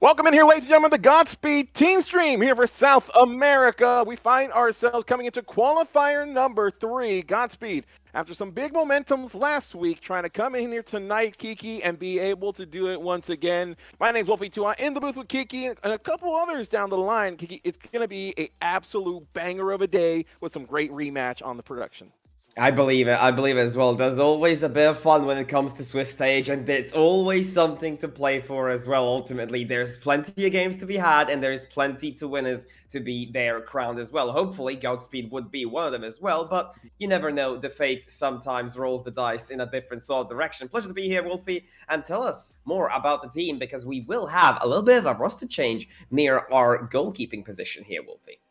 Welcome in here, ladies and gentlemen, the Godspeed Team Stream here for South America. We find ourselves coming into qualifier number 3. Godspeed, after some big momentums last week, trying to come in here tonight, Kiki, and be able to do it once again. My name's Wolfie Tua, in the booth with Kiki and a couple others down the line. Kiki, it's going to be an absolute banger of a day with some great rematch on the production. I believe it. I believe it as well. There's always a bit of fun when it comes to Swiss stage, and it's always something to play for as well. Ultimately, there's plenty of games to be had, and there's plenty to winners to be there crowned as well. Hopefully, Godspeed would be one of them as well, but you never know. The fate sometimes rolls the dice in a different sort of direction. Pleasure to be here, Wolfie, and tell us more about the team, because we will have a little bit of a roster change near our goalkeeping position here, Wolfie.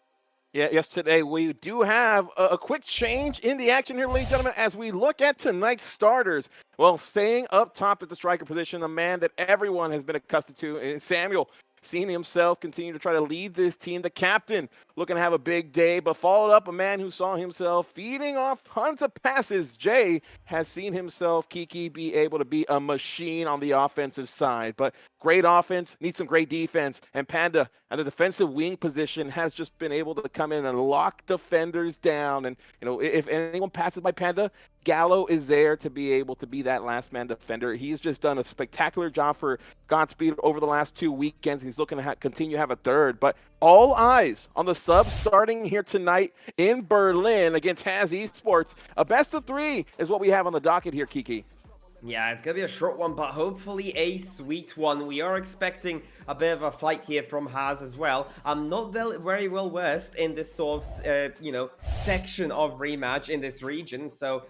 Yes, today we do have a quick change in the action here, ladies and gentlemen, as we look at tonight's starters. Well, staying up top at the striker position, a man that everyone has been accustomed to, is Samuel. Seeing himself continue to try to lead this team, the captain, looking to have a big day, but followed up a man who saw himself feeding off tons of passes. Jay has seen himself, Kiki, be able to be a machine on the offensive side, but great offense, needs some great defense, and Panda at the defensive wing position has just been able to come in and lock defenders down. And, you know, if anyone passes by Panda, Gallo is there to be able to be that last man defender. He's just done a spectacular job for Godspeed over the last 2 weekends. He's looking to continue to have a third, but all eyes on the sub starting here tonight in Berlin against Haz Esports. A best of 3 is what we have on the docket here, Kiki. Yeah, it's going to be a short one, but hopefully a sweet one. We are expecting a bit of a fight here from Haz as well. I'm not very well versed in this sort of, section of Rematch in this region. So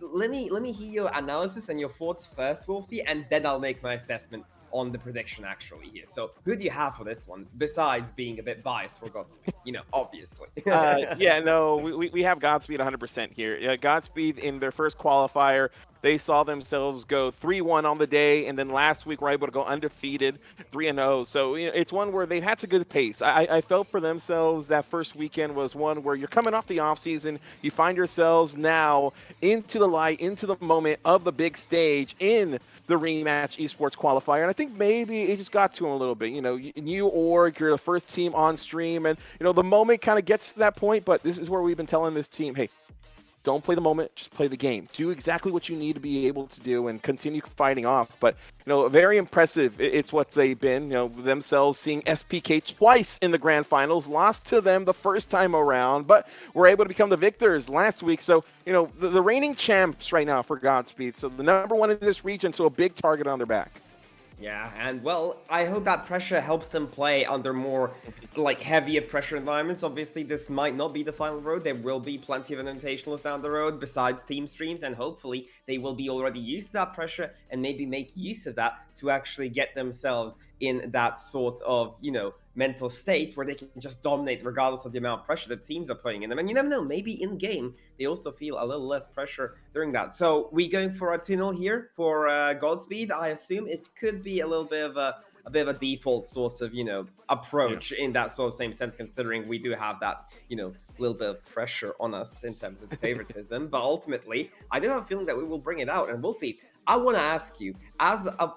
let me hear your analysis and your thoughts first, Wolfie, and then I'll make my assessment on the prediction actually here. So who do you have for this one, besides being a bit biased for Godspeed? Obviously. We have Godspeed 100% here. Godspeed in their first qualifier, they saw themselves go 3-1 on the day, and then last week were able to go undefeated 3-0. So it's one where they've had some good pace. I felt for themselves that first weekend was one where you're coming off the offseason, you find yourselves now into the light, into the moment of the big stage in the Rematch Esports Qualifier. And I think maybe it just got to him a little bit. New org, you're the first team on stream, and the moment kind of gets to that point, but this is where we've been telling this team, hey, don't play the moment, just play the game. Do exactly what you need to be able to do and continue fighting off. But, very impressive. It's what they've been, themselves seeing SPK twice in the grand finals, lost to them the first time around, but were able to become the victors last week. So, the reigning champs right now for Godspeed. So the number 1 in this region, so a big target on their back. Yeah, and well, I hope that pressure helps them play under more, heavier pressure environments. Obviously, this might not be the final road. There will be plenty of invitationals down the road besides team streams, and hopefully they will be already used to that pressure and maybe make use of that to actually get themselves in that sort of, mental state where they can just dominate regardless of the amount of pressure that teams are playing in them. And you never know, maybe in game they also feel a little less pressure during that. So we going for a 2-0 here for Godspeed. I assume it could be a little bit of a default sort of approach in that sort of same sense, considering we do have that little bit of pressure on us in terms of the favoritism. But ultimately I do have a feeling that we will bring it out. And Wolfie, I want to ask you, as a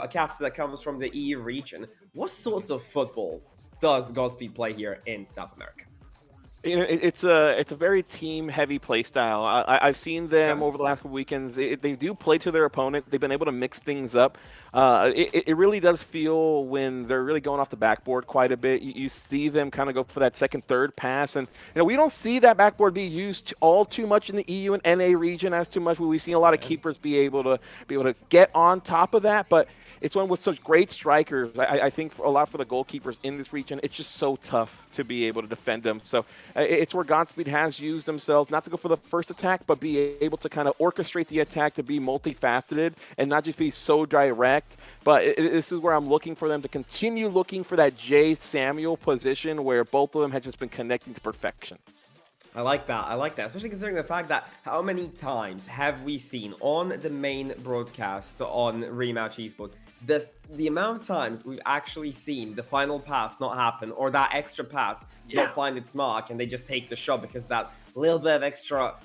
caster that comes from the EU region, what sort of football does Godspeed play here in South America? It's a very team-heavy play style. I've seen them over the last couple weekends. They do play to their opponent. They've been able to mix things up. It really does feel when they're really going off the backboard quite a bit. You see them kind of go for that second, third pass, and we don't see that backboard be used all too much in the EU and NA region as too much. We've seen a lot of keepers be able to get on top of that, but it's one with such great strikers. I think a lot for the goalkeepers in this region, it's just so tough to be able to defend them. So it's where Godspeed has used themselves not to go for the first attack, but be able to kind of orchestrate the attack to be multifaceted and not just be so direct. But this is where I'm looking for them to continue looking for that Jay Samuel position where both of them have just been connecting to perfection. I like that. I like that, especially considering the fact that how many times have we seen on the main broadcast on Rematch Esports, the amount of times we've actually seen the final pass not happen or that extra pass not find its mark and they just take the shot because that little bit of extra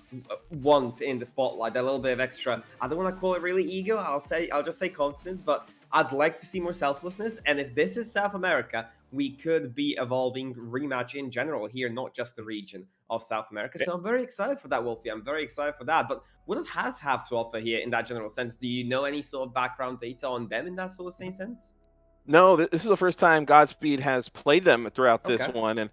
want in the spotlight, that little bit of extra, I don't want to call it really ego, I'll just say confidence, but I'd like to see more selflessness. And if this is South America, we could be evolving Rematch in general here, not just the region of South America. So I'm very excited for that, Wolfie. I'm very excited for that. But what does Has have to offer here in that general sense? Do you know any sort of background data on them in that sort of same sense? No, this is the first time Godspeed has played them throughout this one. And,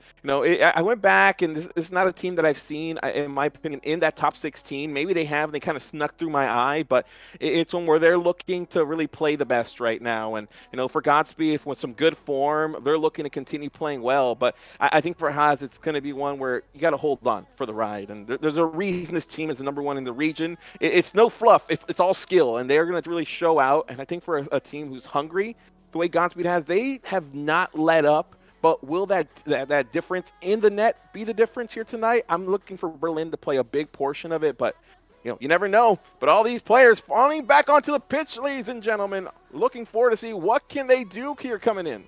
I went back, and this is not a team that I've seen, in my opinion, in that top 16. Maybe they have, they kind of snuck through my eye, but it's one where they're looking to really play the best right now. And, for Godspeed, with some good form, they're looking to continue playing well. But I think for Haas, it's going to be one where you got to hold on for the ride. And there's a reason this team is the number one in the region. It's no fluff. It's all skill, and they're going to really show out. And I think for a team who's hungry, the way Godspeed has, they have not let up, but will that difference in the net be the difference here tonight? I'm looking for Berlin to play a big portion of it, but you never know. But all these players falling back onto the pitch, ladies and gentlemen, looking forward to see what can they do here coming in.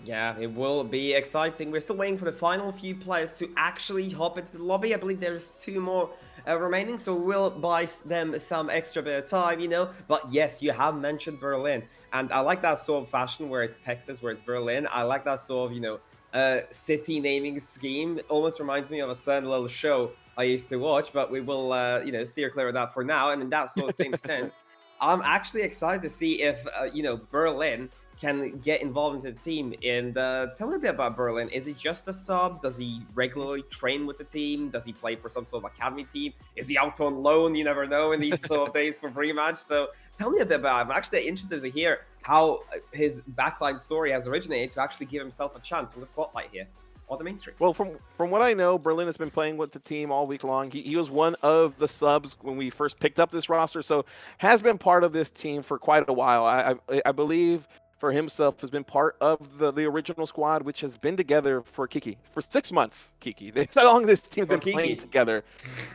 Yeah, it will be exciting. We're still waiting for the final few players to actually hop into the lobby. I believe there's 2 more remaining, so we'll buy them some extra bit of time, But yes, you have mentioned Berlin, and I like that sort of fashion where it's Texas, where it's Berlin. I like that sort of, city naming scheme. It almost reminds me of a certain little show I used to watch, but we will, steer clear of that for now. And in that sort of same sense, I'm actually excited to see if, Berlin can get involved into the team. And tell me a bit about Berlin. Is he just a sub? Does he regularly train with the team? Does he play for some sort of academy team? Is he out on loan? You never know in these sort of days for Rematch. So tell me a bit about him. I'm actually interested to hear how his backline story has originated to actually give himself a chance in the spotlight here on the mainstream. Well, from what I know, Berlin has been playing with the team all week long. He was one of the subs when we first picked up this roster, so has been part of this team for quite a while. I believe for himself has been part of the original squad, which has been together for Kiki for 6 months. Kiki, that's how long this team's been playing together.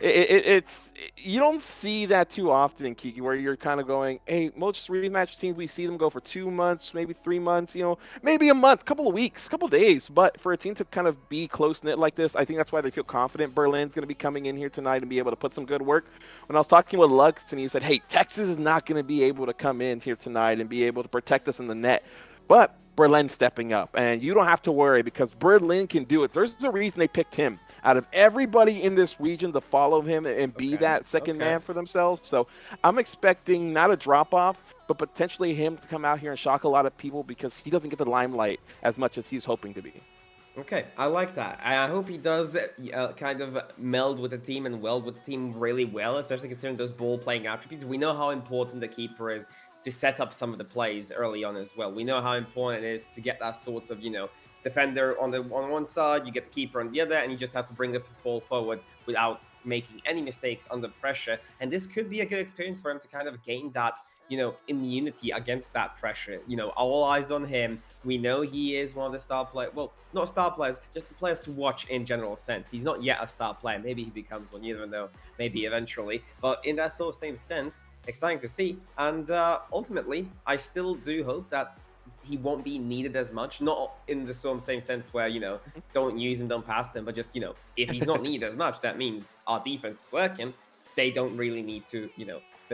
It's you don't see that too often in Kiki, where you're kind of going, hey, most rematch teams we see them go for 2 months, maybe 3 months, maybe a month, couple of weeks, couple of days. But for a team to kind of be close knit like this, I think that's why they feel confident. Berlin's going to be coming in here tonight and be able to put some good work. When I was talking with Lux, and he said, hey, Texas is not going to be able to come in here tonight and be able to protect us in the net. But Berlin's stepping up, and you don't have to worry because Berlin can do it. There's a reason they picked him out of everybody in this region to follow him and be that second man for themselves. So I'm expecting not a drop-off, but potentially him to come out here and shock a lot of people because he doesn't get the limelight as much as he's hoping to be. Okay, I like that. I hope he does kind of meld with the team and weld with the team really well, especially considering those ball-playing attributes. We know how important the keeper is to set up some of the plays early on as well. We know how important it is to get that sort of, defender on one side, you get the keeper on the other, and you just have to bring the ball forward without making any mistakes under pressure. And this could be a good experience for him to kind of gain that, immunity against that pressure. All eyes on him. We know he is one of the star players. Well, not star players, just the players to watch in general sense. He's not yet a star player. Maybe he becomes one. You never know. Maybe eventually. But in that sort of same sense, exciting to see. And ultimately, I still do hope that he won't be needed as much. Not in the same sense where, don't use him, don't pass him. But just, if he's not needed as much, that means our defense is working. They don't really need to,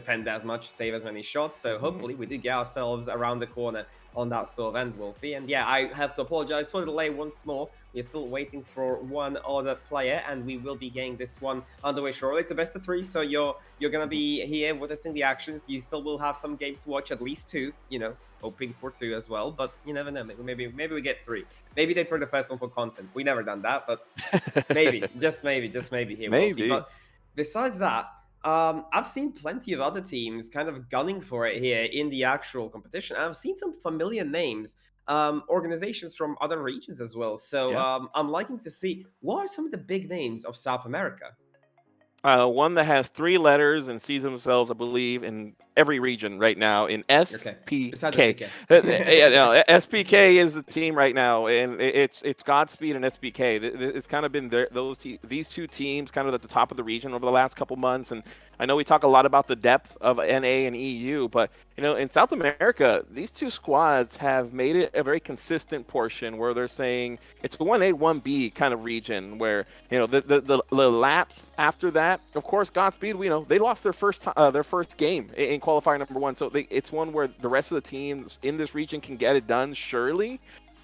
defend as much, save as many shots. So hopefully we do get ourselves around the corner on that sort of end, Wolfie. And yeah, I have to apologize for the delay once more. We're still waiting for one other player, and we will be getting this one underway shortly. It's a best of 3, so you're gonna be here witnessing the actions. You still will have some games to watch, at least 2. Hoping for 2 as well, but you never know. Maybe we get 3. Maybe they throw the first one for content. We never done that, but maybe, just maybe here, Wolfie. But besides that, I've seen plenty of other teams kind of gunning for it here in the actual competition. And I've seen some familiar names, organizations from other regions as well. So I'm liking to see what are some of the big names of South America. One that has 3 letters and sees themselves, I believe, in every region right now in SPK. SPK is the team right now, and it's Godspeed and SPK. It's kind of been these 2 teams kind of at the top of the region over the last couple months. And I know we talk a lot about the depth of NA and EU, but in South America, these 2 squads have made it a very consistent portion where they're saying it's a 1A, 1B kind of region where the lap after that, of course, Godspeed, they lost their first game in qualifier number 1. So it's one where the rest of the teams in this region can get it done, surely.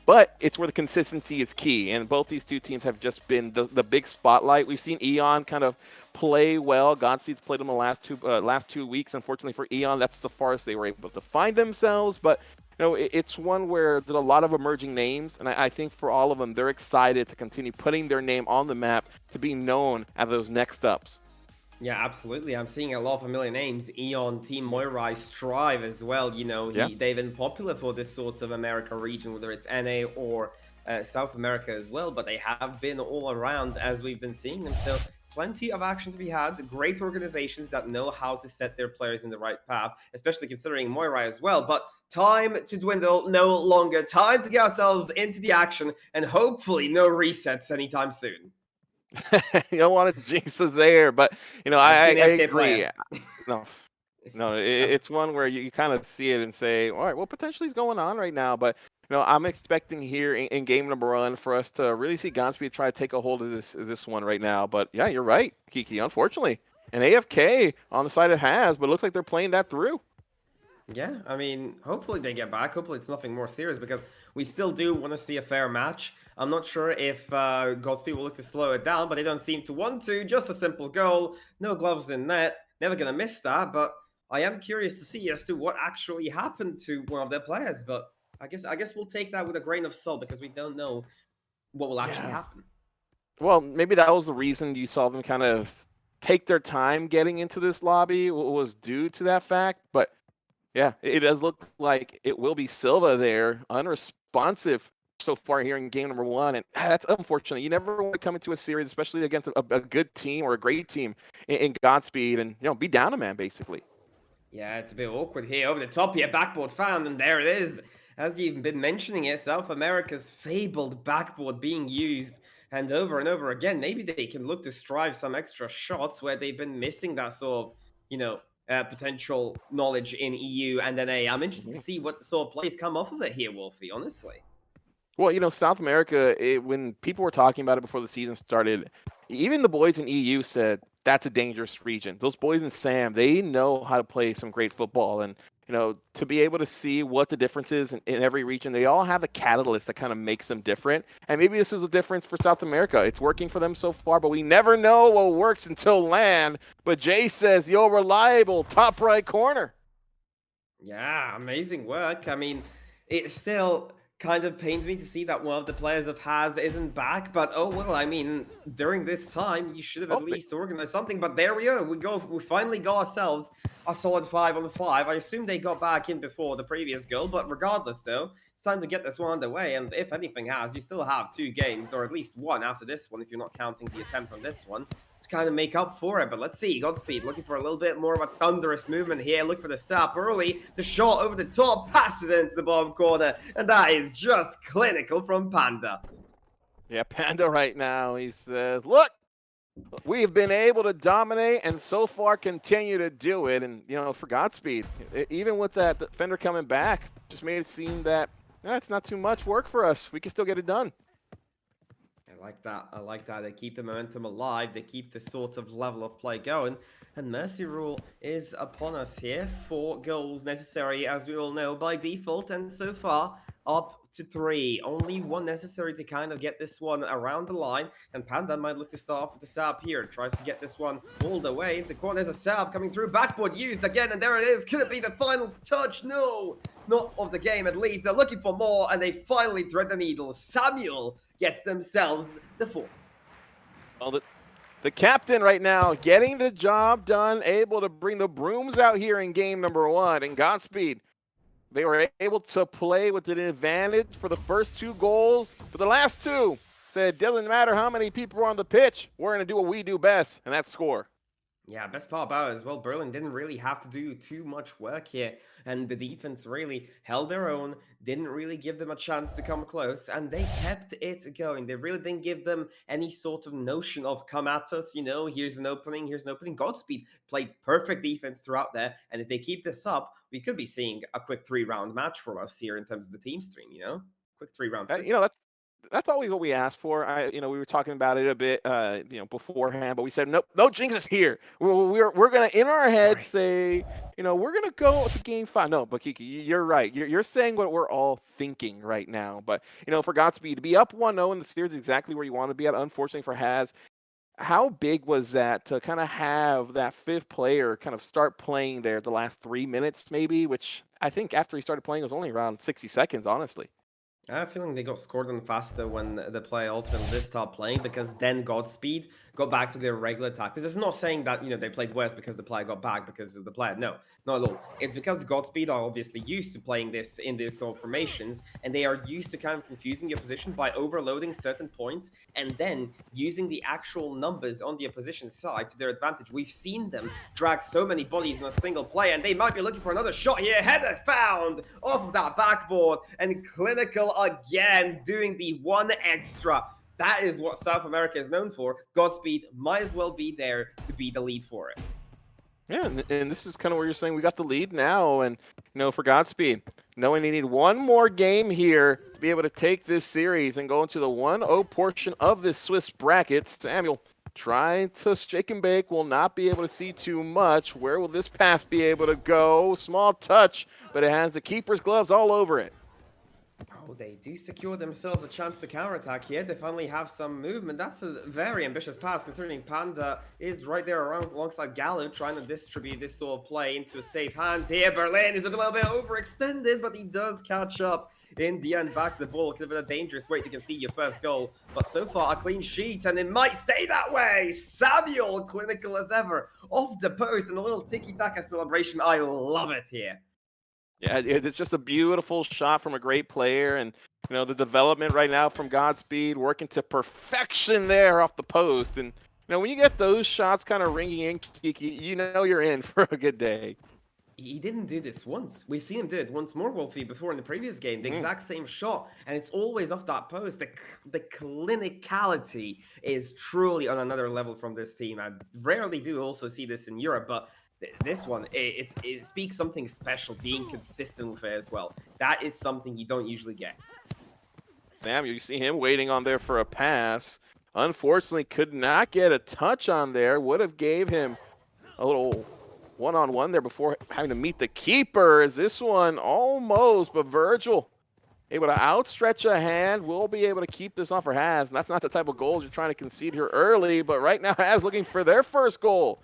But it's where the consistency is key. And both these 2 teams have just been the big spotlight. We've seen Eon kind of play well. Godspeed's played them the last 2 weeks. Unfortunately for Eon, that's the farthest they were able to find themselves. But it's one where there's a lot of emerging names, and I think for all of them, they're excited to continue putting their name on the map to be known as those next ups. Yeah, absolutely. I'm seeing a lot of familiar names. Eon, Team Moirai, Strive as well. They've been popular for this sort of America region, whether it's NA or South America as well, but they have been all around as we've been seeing them. So plenty of action to be had. Great organizations that know how to set their players in the right path, especially considering Moirai as well. But time to dwindle no longer. Time to get ourselves into the action, and hopefully no resets anytime soon. You don't want to jinx us there, but I agree. No, it's one where you kind of see it and say, all right, well, potentially is going on right now, but I'm expecting here in game number 1 for us to really see Godspeed try to take a hold of this one right now. But yeah, you're right, Kiki. Unfortunately, and AFK on the side it has, but it looks like they're playing that through. Yeah, I mean, hopefully they get back. Hopefully it's nothing more serious, because we still do want to see a fair match. I'm not sure if Godspeed will look to slow it down, but they don't seem to want to. Just a simple goal, no gloves in net. Never going to miss that, but I am curious to see as to what actually happened to one of their players. But I guess we'll take that with a grain of salt, because we don't know what will actually happen. Well, maybe that was the reason you saw them kind of take their time getting into this lobby was due to that fact, but yeah, it does look like it will be Silva there, unresponsive so far here in game number 1, and that's unfortunate. You never want to come into a series, especially against a good team or a great team in Godspeed, and be down a man basically. Yeah, it's a bit awkward here. Over the top here, backboard found, and there it is. As you've been mentioning it, South America's fabled backboard being used, and over again. Maybe they can look to strive some extra shots where they've been missing that sort of, potential knowledge in EU and NA. I'm interested to see what sort of plays come off of it here, Wolfie, honestly. Well, South America, when people were talking about it before the season started, even the boys in EU said that's a dangerous region. Those boys in SAM, they know how to play some great football. And, to be able to see what the difference is in every region, they all have a catalyst that kind of makes them different. And maybe this is a difference for South America. It's working for them so far, but we never know what works until land. But Jay says, yo, reliable, top right corner. Yeah, amazing work. I mean, it still kind of pains me to see that one of the players of Haz isn't back, but oh well, I mean, during this time, you should have at least organized something, but there we are. We finally got ourselves a solid 5-on-5. I assume they got back in before the previous goal, but regardless though, it's time to get this one underway, and if anything Haz, you still have 2 games, or at least 1 after this one, if you're not counting the attempt on this one, to kind of make up for it. But let's see, Godspeed looking for a little bit more of a thunderous movement here. Look for the sap early. The shot over the top passes into the bottom corner, and that is just clinical from Panda. Yeah, Panda right now, he says, look, we've been able to dominate and so far continue to do it. And, for Godspeed, even with that defender coming back, just made it seem that it's not too much work for us. We can still get it done. I like that. I like that. They keep the momentum alive. They keep the sort of level of play going. And Mercy Rule is upon us here. 4 goals necessary, as we all know, by default. And so far, up to 3. Only 1 necessary to kind of get this one around the line. And Panda might look to start off with the sab here. Tries to get this one all the way into the corner. There's a sab coming through. Backboard used again. And there it is. Could it be the final touch? No. Not of the game, at least. They're looking for more. And they finally thread the needle. Samuel gets themselves the 4th. Well, the captain right now getting the job done, able to bring the brooms out here in game number 1. And Godspeed, they were able to play with an advantage for the first 2 goals. For the last 2, said it doesn't matter how many people are on the pitch, we're going to do what we do best, and that's score. Yeah, best part about it as well, Berlin didn't really have to do too much work here, and the defense really held their own, didn't really give them a chance to come close, and they kept it going. They really didn't give them any sort of notion of come at us, here's an opening, here's an opening. Godspeed played perfect defense throughout there, and if they keep this up, we could be seeing a quick 3-round match for us here in terms of the team stream, Quick 3-round fist. That's always what we asked for. We were talking about it a bit, beforehand, but we said no jinxes here. We're gonna in our heads say, we're gonna go to game 5. No, but Kiki, you're right. You're saying what we're all thinking right now. But for Godspeed to be up 1-0 in the series is exactly where you want to be at. Unfortunately for Haz, how big was that to kind of have that 5th player kind of start playing there the last 3 minutes, maybe? Which I think after he started playing it was only around 60 seconds, honestly. I have a feeling they got scored on faster when the player ultimately did start playing, because then Godspeed got back to their regular tactics. It's not saying that, they played worse because the player got back because of the player. No, not at all. It's because Godspeed are obviously used to playing this in these sort of formations, and they are used to kind of confusing your position by overloading certain points and then using the actual numbers on the opposition side to their advantage. We've seen them drag so many bodies in a single play, and they might be looking for another shot here. Header found off of that backboard, and Clinical again doing the 1 extra. That is what South America is known for. Godspeed might as well be there to be the lead for it. Yeah, and this is kind of where you're saying we got the lead now, and for Godspeed, knowing they need 1 more game here to be able to take this series and go into the 1-0 portion of this Swiss bracket. Samuel trying to shake and bake, will not be able to see too much. Where will this pass be able to go? Small touch, but it has the keeper's gloves all over it. Oh, they do secure themselves a chance to counterattack here. They finally have some movement. That's a very ambitious pass, considering Panda is right there alongside Gallo, trying to distribute this sort of play into safe hands here. Berlin is a little bit overextended, but he does catch up in the end. Back the ball. Could have been a dangerous way to concede your first goal, but so far a clean sheet, and it might stay that way. Samuel, clinical as ever, off the post, and a little tiki-taka celebration. I love it here. Yeah, it's just a beautiful shot from a great player, and the development right now from Godspeed working to perfection there off the post. And when you get those shots kind of ringing in, Kiki, you're in for a good day. He didn't do this once. We've seen him do it once more, Wolfie, before in the previous game. The exact same shot, and it's always off that post. The clinicality is truly on another level from this team. I rarely do also see this in Europe, but this one, it speaks something special, being consistent with it as well. That is something you don't usually get. Sam, you see him waiting on there for a pass. Unfortunately, could not get a touch on there. Would have gave him a little one-on-one there before having to meet the keeper. Is this one almost, but Virgil able to outstretch a hand. Will be able to keep this on for Haz. And that's not the type of goals you're trying to concede here early, but right now Haz looking for their first goal.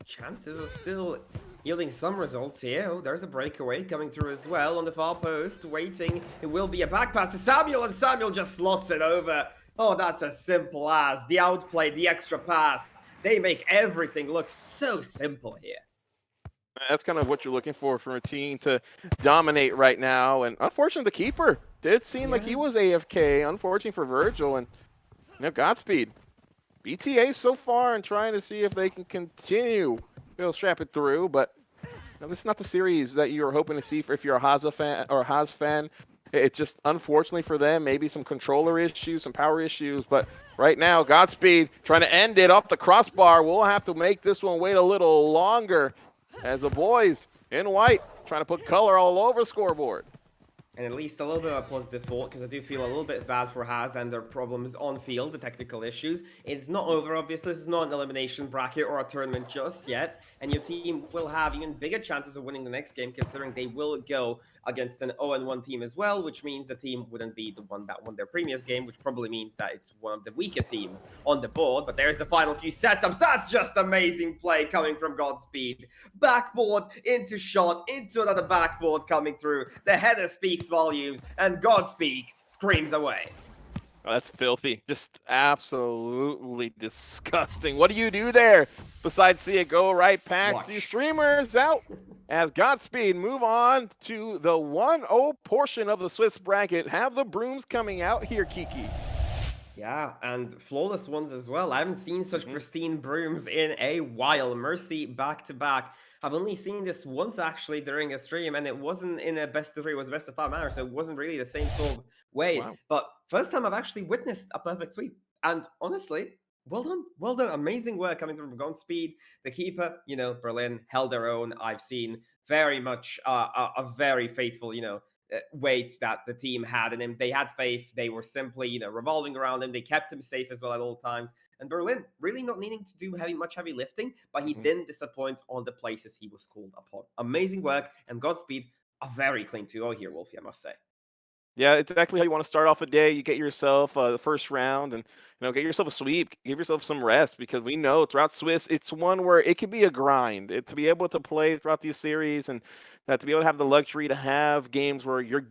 Chances are still yielding some results here. Oh, there's a breakaway coming through as well on the far post. Waiting. It will be a back pass to Samuel, and Samuel just slots it over. Oh, that's as simple as the outplay, the extra pass. They make everything look so simple here. That's kind of what you're looking for from a team to dominate right now. And unfortunately, the keeper did seem like he was AFK. Unfortunately for Virgil. And Godspeed. BTA so far and trying to see if they can continue to strap it through. But this is not the series that you're hoping to see if you're a Haza fan or a Haz fan. It's just, unfortunately for them, maybe some controller issues, some power issues. But right now, Godspeed trying to end it off the crossbar. We'll have to make this one wait a little longer as the boys in white trying to put color all over the scoreboard. And at least a little bit of a positive thought, because I do feel a little bit bad for Haz and their problems on field, the technical issues. It's not over, obviously. This is not an elimination bracket or a tournament just yet. And your team will have even bigger chances of winning the next game, considering they will go against an 0-1 team as well, which means the team wouldn't be the one that won their previous game, which probably means that it's one of the weaker teams on the board. But there's the final few setups. That's just amazing play coming from Godspeed. Backboard into shot, into another backboard coming through. The header speaks volumes, and Godspeed screams away. Oh, that's filthy. Just absolutely disgusting. What do you do there besides see it go right past the streamers out as Godspeed move on to the 1-0 portion of the Swiss bracket? Have the brooms coming out here, Kiki. Yeah, and flawless ones as well. I haven't seen such pristine brooms in a while. Mercy back to back. I've only seen this once actually during a stream, and it wasn't in a best of three, it was a best of five manner, so it wasn't really the same sort of way. Wow. But first time I've actually witnessed a perfect sweep. And honestly, well done. Well done. Amazing work coming from Godspeed. The keeper, Berlin held their own. I've seen very much a very faithful, weight that the team had in him. They had faith. They were simply, revolving around him. They kept him safe as well at all times. And Berlin really not needing to do much heavy lifting, but he didn't disappoint on the places he was called upon. Amazing work, and Godspeed, a very clean 2-0 here, Wolfie, I must say. Yeah, it's exactly how you want to start off a day. You get yourself the first round and get yourself a sweep, give yourself some rest because we know throughout Swiss it's one where it can be a grind. To be able to play throughout these series and to be able to have the luxury to have games where you're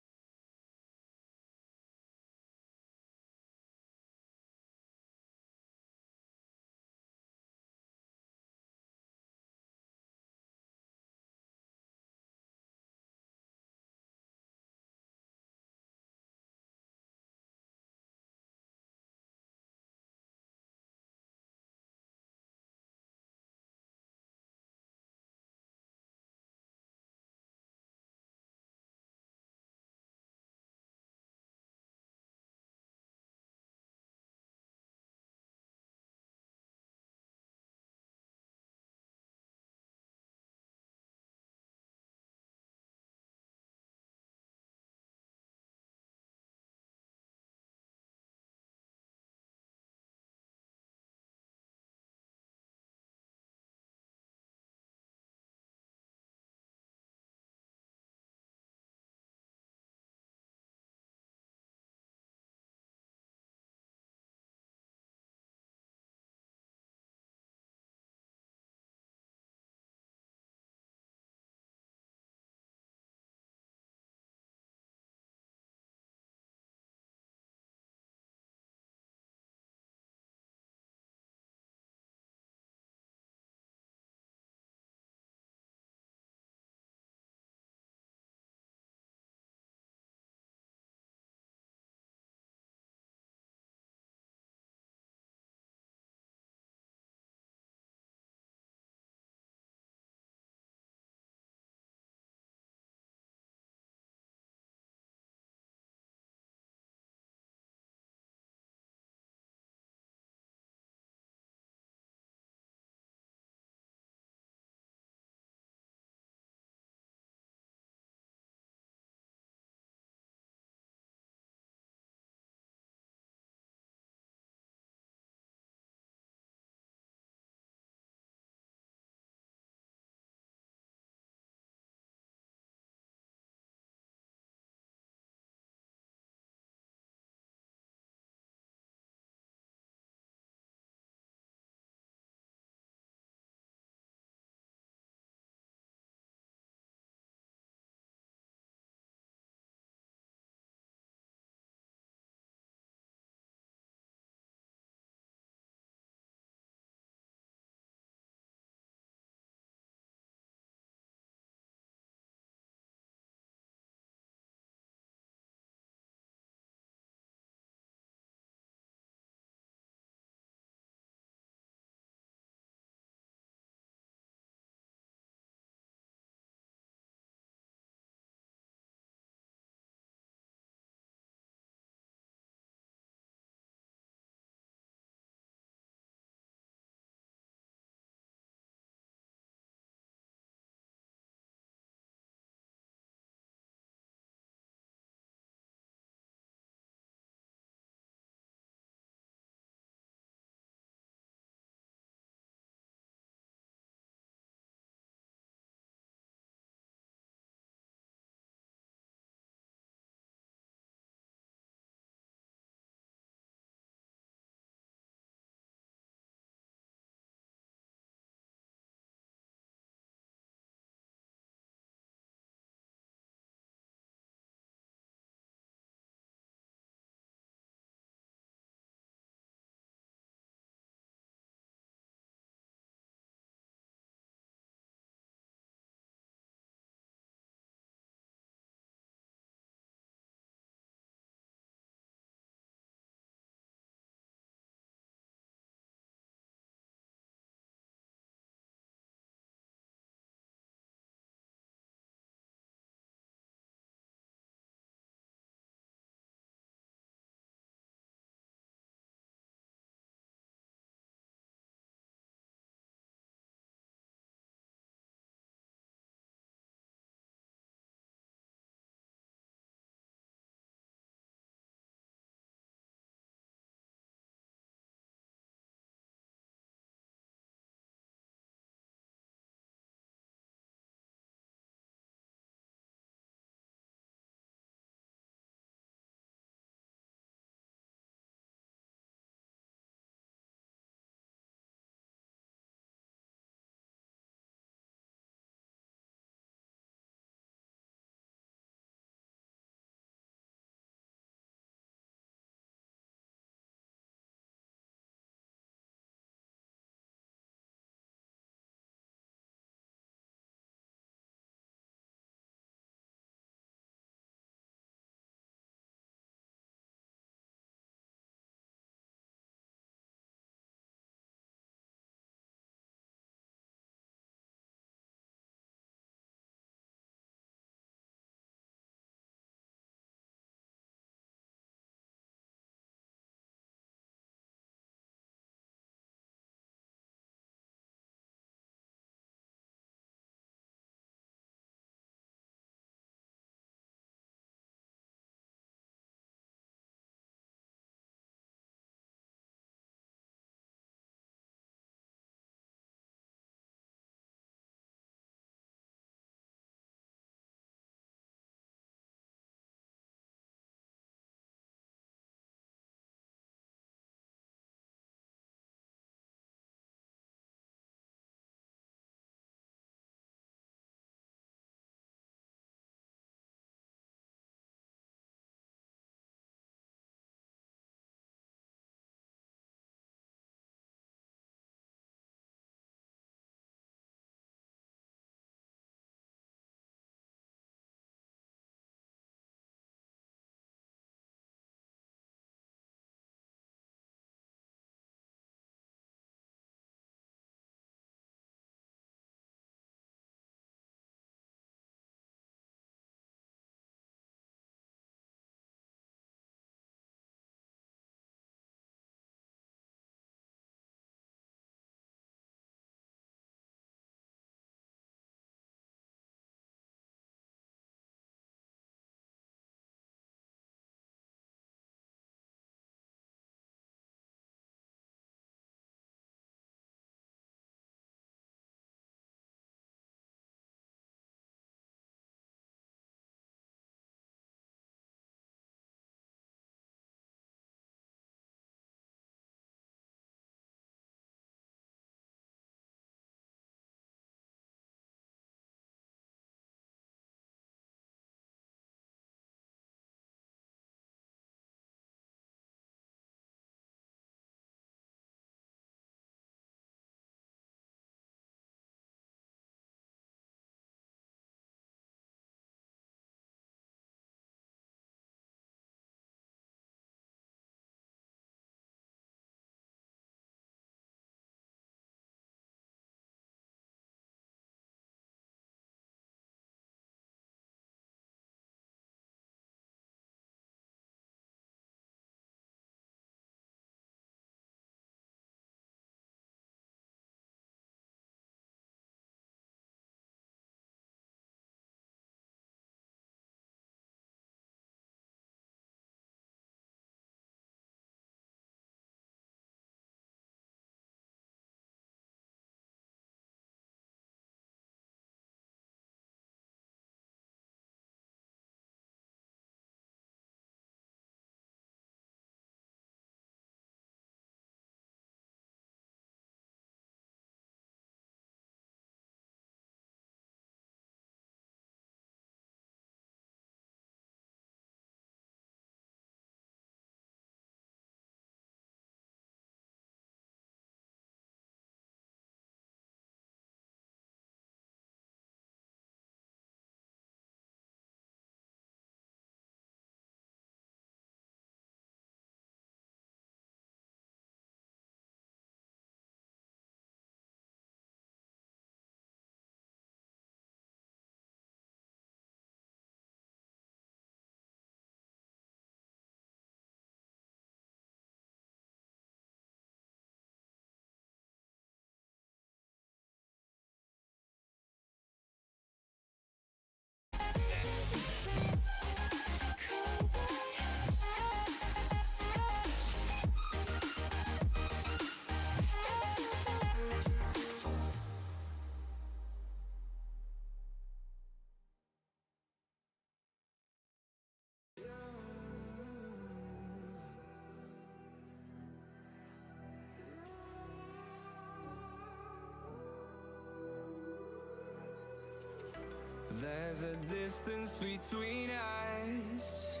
there's a distance between us.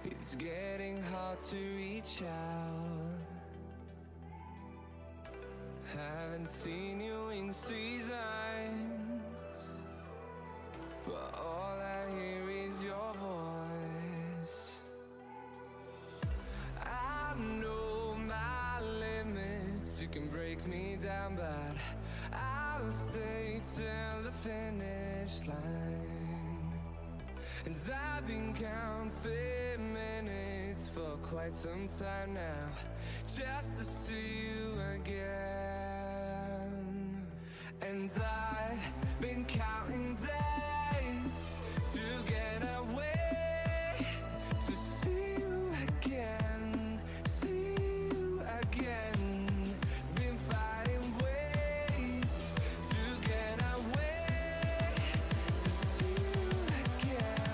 It's getting hard to reach out. Haven't seen you in seasons, but all I hear is your voice. I know my limits, you can break me down, but I'll stay till the finish line. And I've been counting minutes for quite some time now, just to see you again. And I've been counting days to get away, to see you again, see you again. Been fighting ways to get away, to see you again,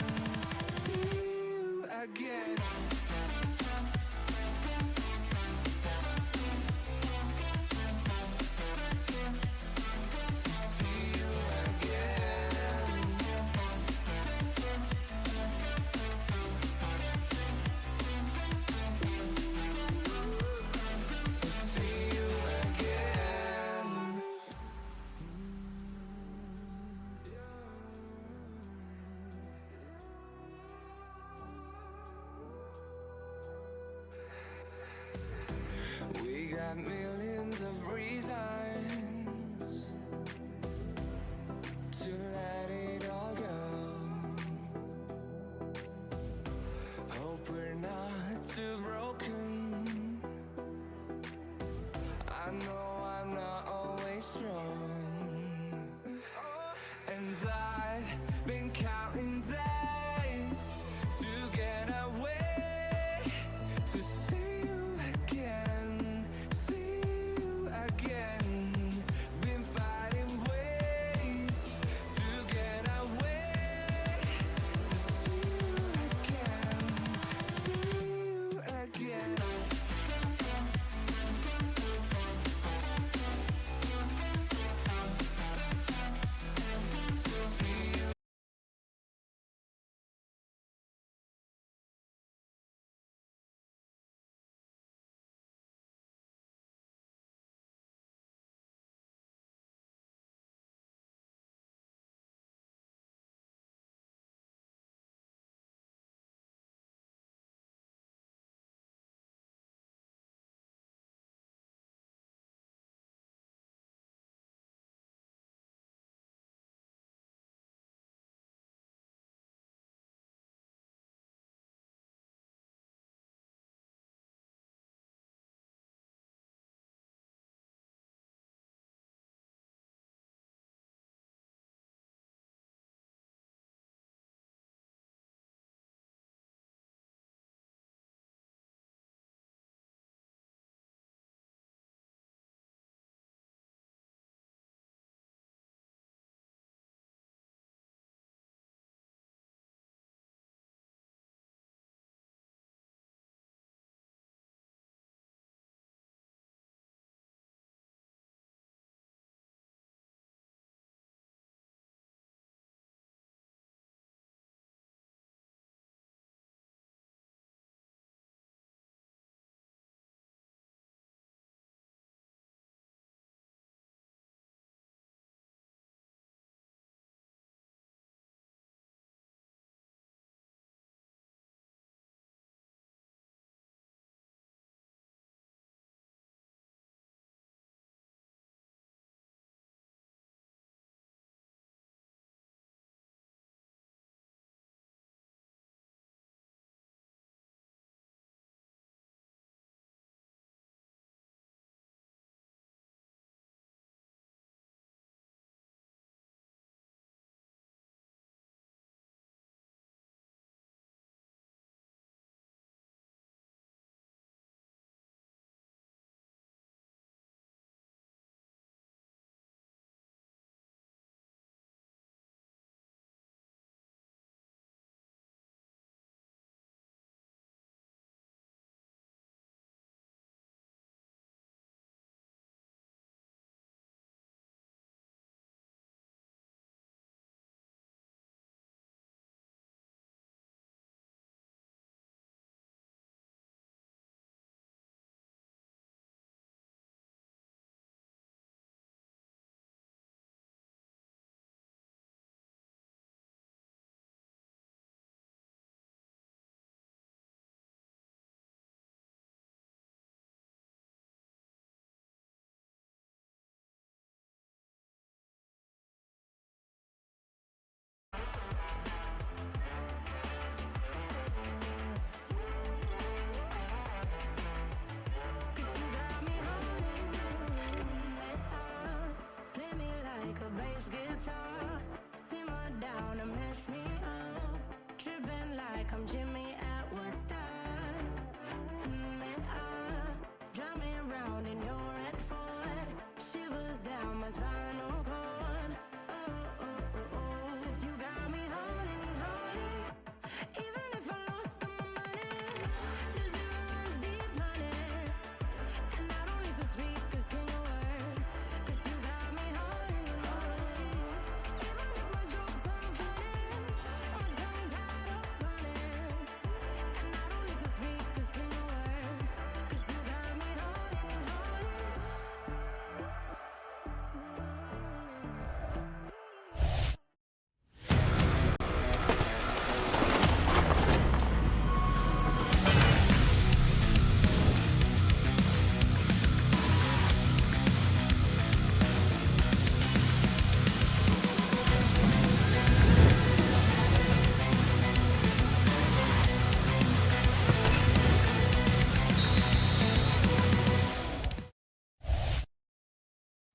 see you again. We got millions of reasons to let it all go. Hope we're not too broken. I know I'm not always strong, and I've been counting days to get away, to see you again, see you again. Been fighting ways to get away, to see you again, see you again. See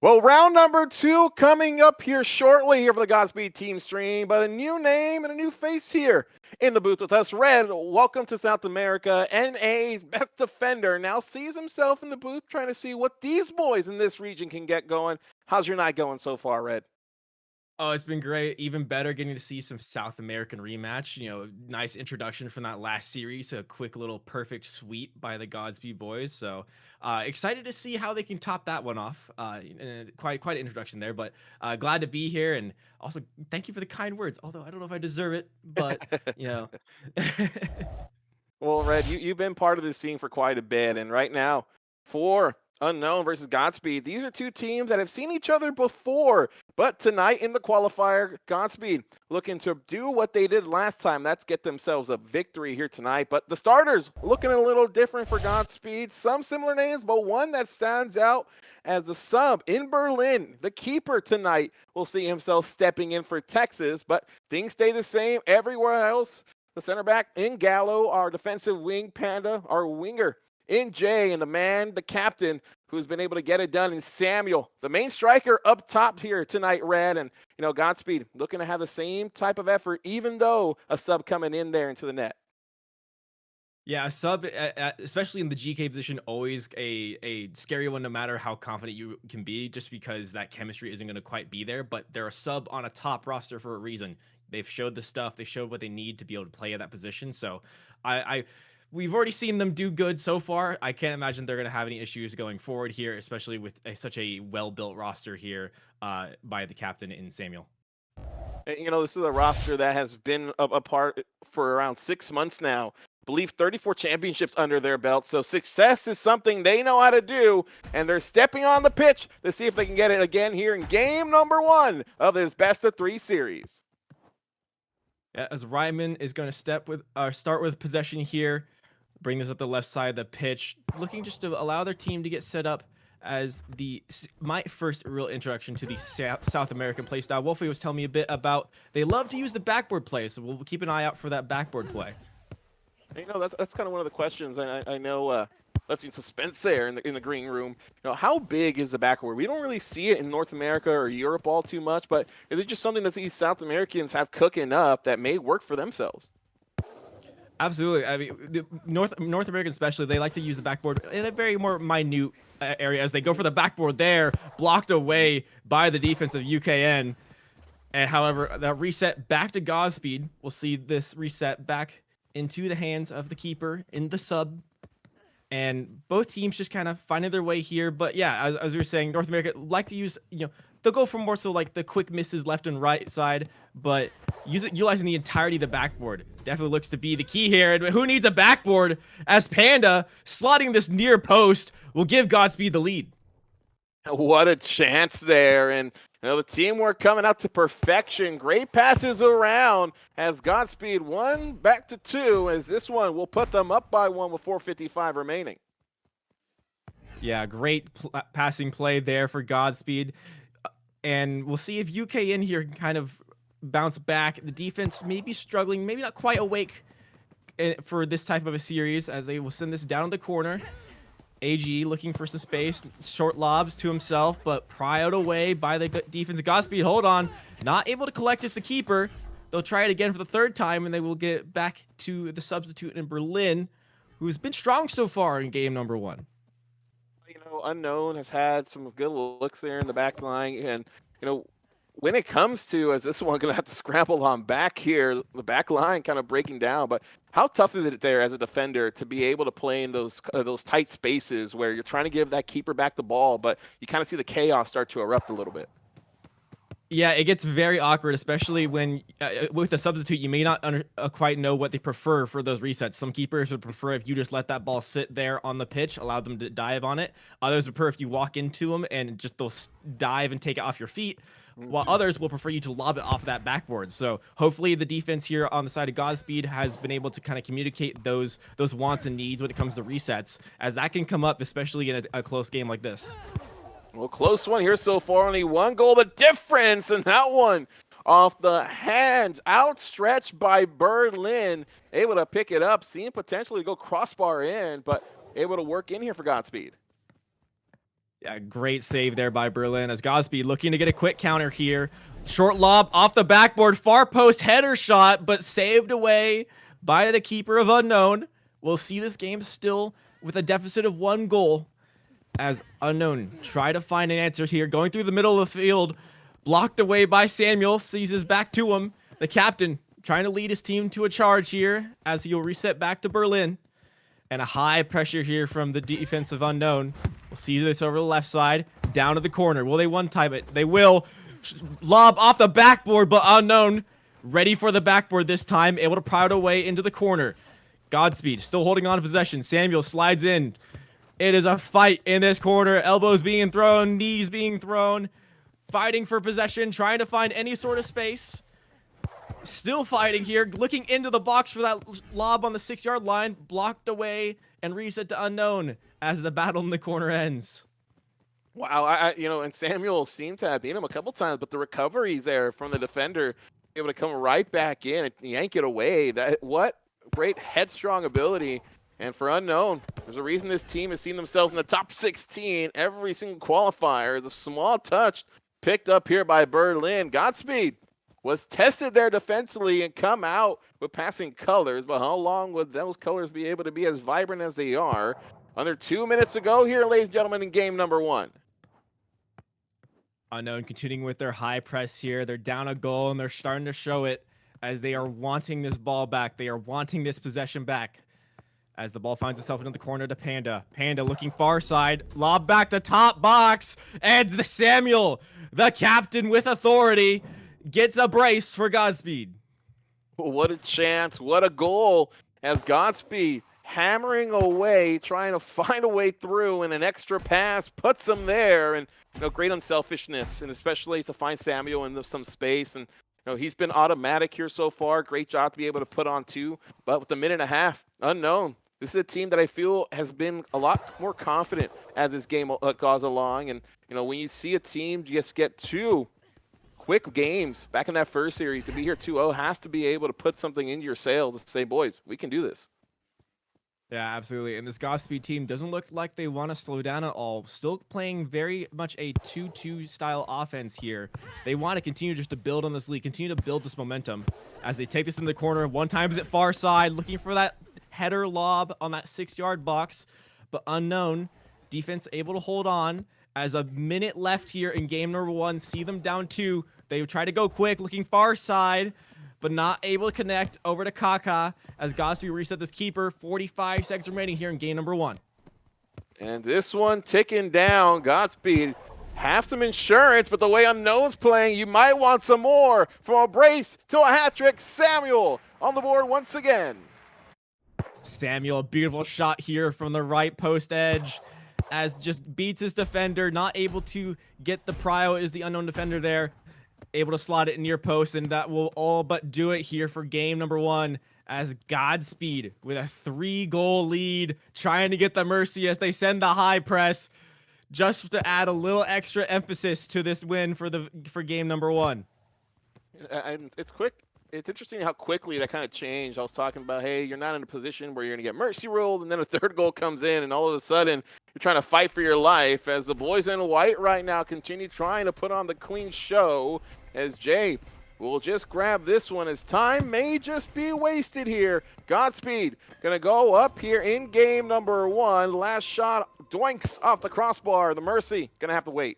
Well, round number 2 coming up here shortly here for the Godspeed team stream, but a new name and a new face here in the booth with us. Red, welcome to South America. NA's best defender now sees himself in the booth trying to see what these boys in this region can get going. How's your night going so far, Red? Oh, it's been great. Even better getting to see some South American rematch. Nice introduction from that last series. A quick little perfect sweep by the Godspeed boys. So excited to see how they can top that one off. And quite an introduction there, but glad to be here. And also thank you for the kind words. Although I don't know if I deserve it, but you know. Well, Red, you've been part of this scene for quite a bit, and right now, for Unknown versus Godspeed, these are two teams that have seen each other before, but tonight in the qualifier, Godspeed looking to do what they did last time. That's get themselves a victory here tonight, but the starters looking a little different for Godspeed. Some similar names, but one that stands out as the sub in Berlin. The keeper tonight will see himself stepping in for Texas, but things stay the same everywhere else. The center back in Gallo, our defensive wing Panda, our winger in Jay, and the man, the captain, who's been able to get it done in Samuel, the main striker up top here tonight, Red. And, Godspeed looking to have the same type of effort, even though a sub coming in there into the net. Yeah, a sub, especially in the GK position, always a scary one, no matter how confident you can be, just because that chemistry isn't going to quite be there. But they're a sub on a top roster for a reason. They've showed the stuff. They showed what they need to be able to play at that position. So we've already seen them do good so far. I can't imagine they're going to have any issues going forward here, especially with such a well-built roster here by the captain in Samuel. And, this is a roster that has been apart for around 6 months now. I believe 34 championships under their belt. So success is something they know how to do, and they're stepping on the pitch to see if they can get it again here in game number 1 of this best of 3 series. Yeah, as Ryman is going to start with possession here, bring this up the left side of the pitch, looking just to allow their team to get set up as my first real introduction to the South American play style. Wolfie was telling me a bit about they love to use the backboard play, so we'll keep an eye out for that backboard play. That's kind of one of the questions, and I know let's be suspense there in the green room. How big is the backboard? We don't really see it in North America or Europe all too much, but is it just something that these South Americans have cooking up that may work for themselves? Absolutely. I mean, North Americans especially, they like to use the backboard in a very more minute area as they go for the backboard there, blocked away by the defense of UKN. And however, that reset back to Godspeed, we'll see this reset back into the hands of the keeper in the sub. And both teams just kind of finding their way here. But yeah, as we were saying, North America like to use, they'll go for more so like the quick misses left and right side, but utilizing the entirety of the backboard definitely looks to be the key here. And who needs a backboard as Panda slotting this near post will give Godspeed the lead. What a chance there. And the teamwork coming out to perfection. Great passes around as Godspeed 1 back to 2, as this one will put them up by 1 with 4:55 remaining. Yeah, great passing play there for Godspeed. And we'll see if UK in here can kind of bounce back. The defense may be struggling, maybe not quite awake for this type of a series, as they will send this down the corner. AG looking for some space, short lobs to himself, but pried away by the defense. Godspeed, hold on, not able to collect as the keeper. They'll try it again for the 3rd time, and they will get back to the substitute in Berlin, who's been strong so far in game number 1. Unknown has had some good looks there in the back line, and when it comes to, as this one going to have to scramble on back here, the back line kind of breaking down. But how tough is it there as a defender to be able to play in those tight spaces where you're trying to give that keeper back the ball, but you kind of see the chaos start to erupt a little bit? Yeah, it gets very awkward, especially when with a substitute, you may not quite know what they prefer for those resets. Some keepers would prefer if you just let that ball sit there on the pitch, allow them to dive on it. Others would prefer if you walk into them and just they'll dive and take it off your feet, while others will prefer you to lob it off that backboard. So hopefully the defense here on the side of Godspeed has been able to kind of communicate those wants and needs when it comes to resets, as that can come up, especially in a close game like this. Well, close one here so far. Only 1 goal, the difference, and that one off the hands, outstretched by Berlin, able to pick it up, seeing potentially go crossbar in, but able to work in here for Godspeed. Yeah, great save there by Berlin as Godspeed looking to get a quick counter here. Short lob off the backboard, far post header shot, but saved away by the keeper of Unknown. We'll see this game still with a deficit of 1 goal as Unknown try to find an answer here. Going through the middle of the field, blocked away by Samuel, sees his back to him. The captain trying to lead his team to a charge here as he'll reset back to Berlin. And a high pressure here from the defense of Unknown. We'll see this over the left side, down to the corner. Will they one-time it? They will. Lob off the backboard, but Unknown ready for the backboard this time, able to pry it away into the corner. Godspeed still holding on to possession. Samuel slides in. It is a fight in this corner. Elbows being thrown, knees being thrown. Fighting for possession, trying to find any sort of space. Still fighting here, looking into the box for that lob on the 6-yard line. Blocked away and reset to Unknown as the battle in the corner ends. Wow, and Samuel seemed to have beat him a couple times, but the recoveries there from the defender, able to come right back in and yank it away. What great headstrong ability. And for Unknown, there's a reason this team has seen themselves in the top 16 every single qualifier. The small touch picked up here by Berlin. Godspeed was tested there defensively and come out with passing colors, but how long would those colors be able to be as vibrant as they are? Under 2 minutes ago here, ladies and gentlemen, in game number 1. Unknown continuing with their high press here. They're down a goal, and they're starting to show it as they are wanting this ball back. They are wanting this possession back. As the ball finds itself into the corner to Panda. Panda looking far side. Lob back to top box. And the Samuel, the captain with authority, gets a brace for Godspeed. What a chance. What a goal. As Godspeed hammering away, trying to find a way through, and an extra pass puts him there. And great unselfishness, and especially to find Samuel in some space. And he's been automatic here so far. Great job to be able to put on 2. But with a minute and a half, Unknown. This is a team that I feel has been a lot more confident as this game goes along. And, when you see a team just get 2 quick games back in that first series, to be here 2-0 has to be able to put something into your sails to say, boys, we can do this. Yeah, absolutely. And this Godspeed team doesn't look like they want to slow down at all. Still playing very much a 2-2 style offense here. They want to continue just to build on this lead, continue to build this momentum as they take this in the corner. One time is at far side, looking for that header lob on that 6-yard box, but Unknown defense able to hold on as a minute left here in game number 1. See them down 2. They try to go quick, looking far side, but not able to connect over to Kaka as Godspeed reset this keeper. 45 seconds remaining here in game number 1. And this one ticking down. Godspeed have some insurance, but the way Unknown's playing, you might want some more. From a brace to a hat trick, Samuel on the board once again. Samuel, a beautiful shot here from the right post edge as just beats his defender, not able to get the prio, is the Unknown defender there, able to slot it near post, and that will all but do it here for game number 1 as Godspeed with a 3-goal lead, trying to get the mercy as they send the high press just to add a little extra emphasis to this win for game number 1. And it's quick. It's interesting how quickly that kind of changed. I was talking about, hey, you're not in a position where you're going to get mercy ruled, and then a 3rd goal comes in, and all of a sudden you're trying to fight for your life as the boys in white right now continue trying to put on the clean show as Jay will just grab this one as time may just be wasted here. Godspeed going to go up here in game number 1. Last shot, doinks off the crossbar. The mercy going to have to wait.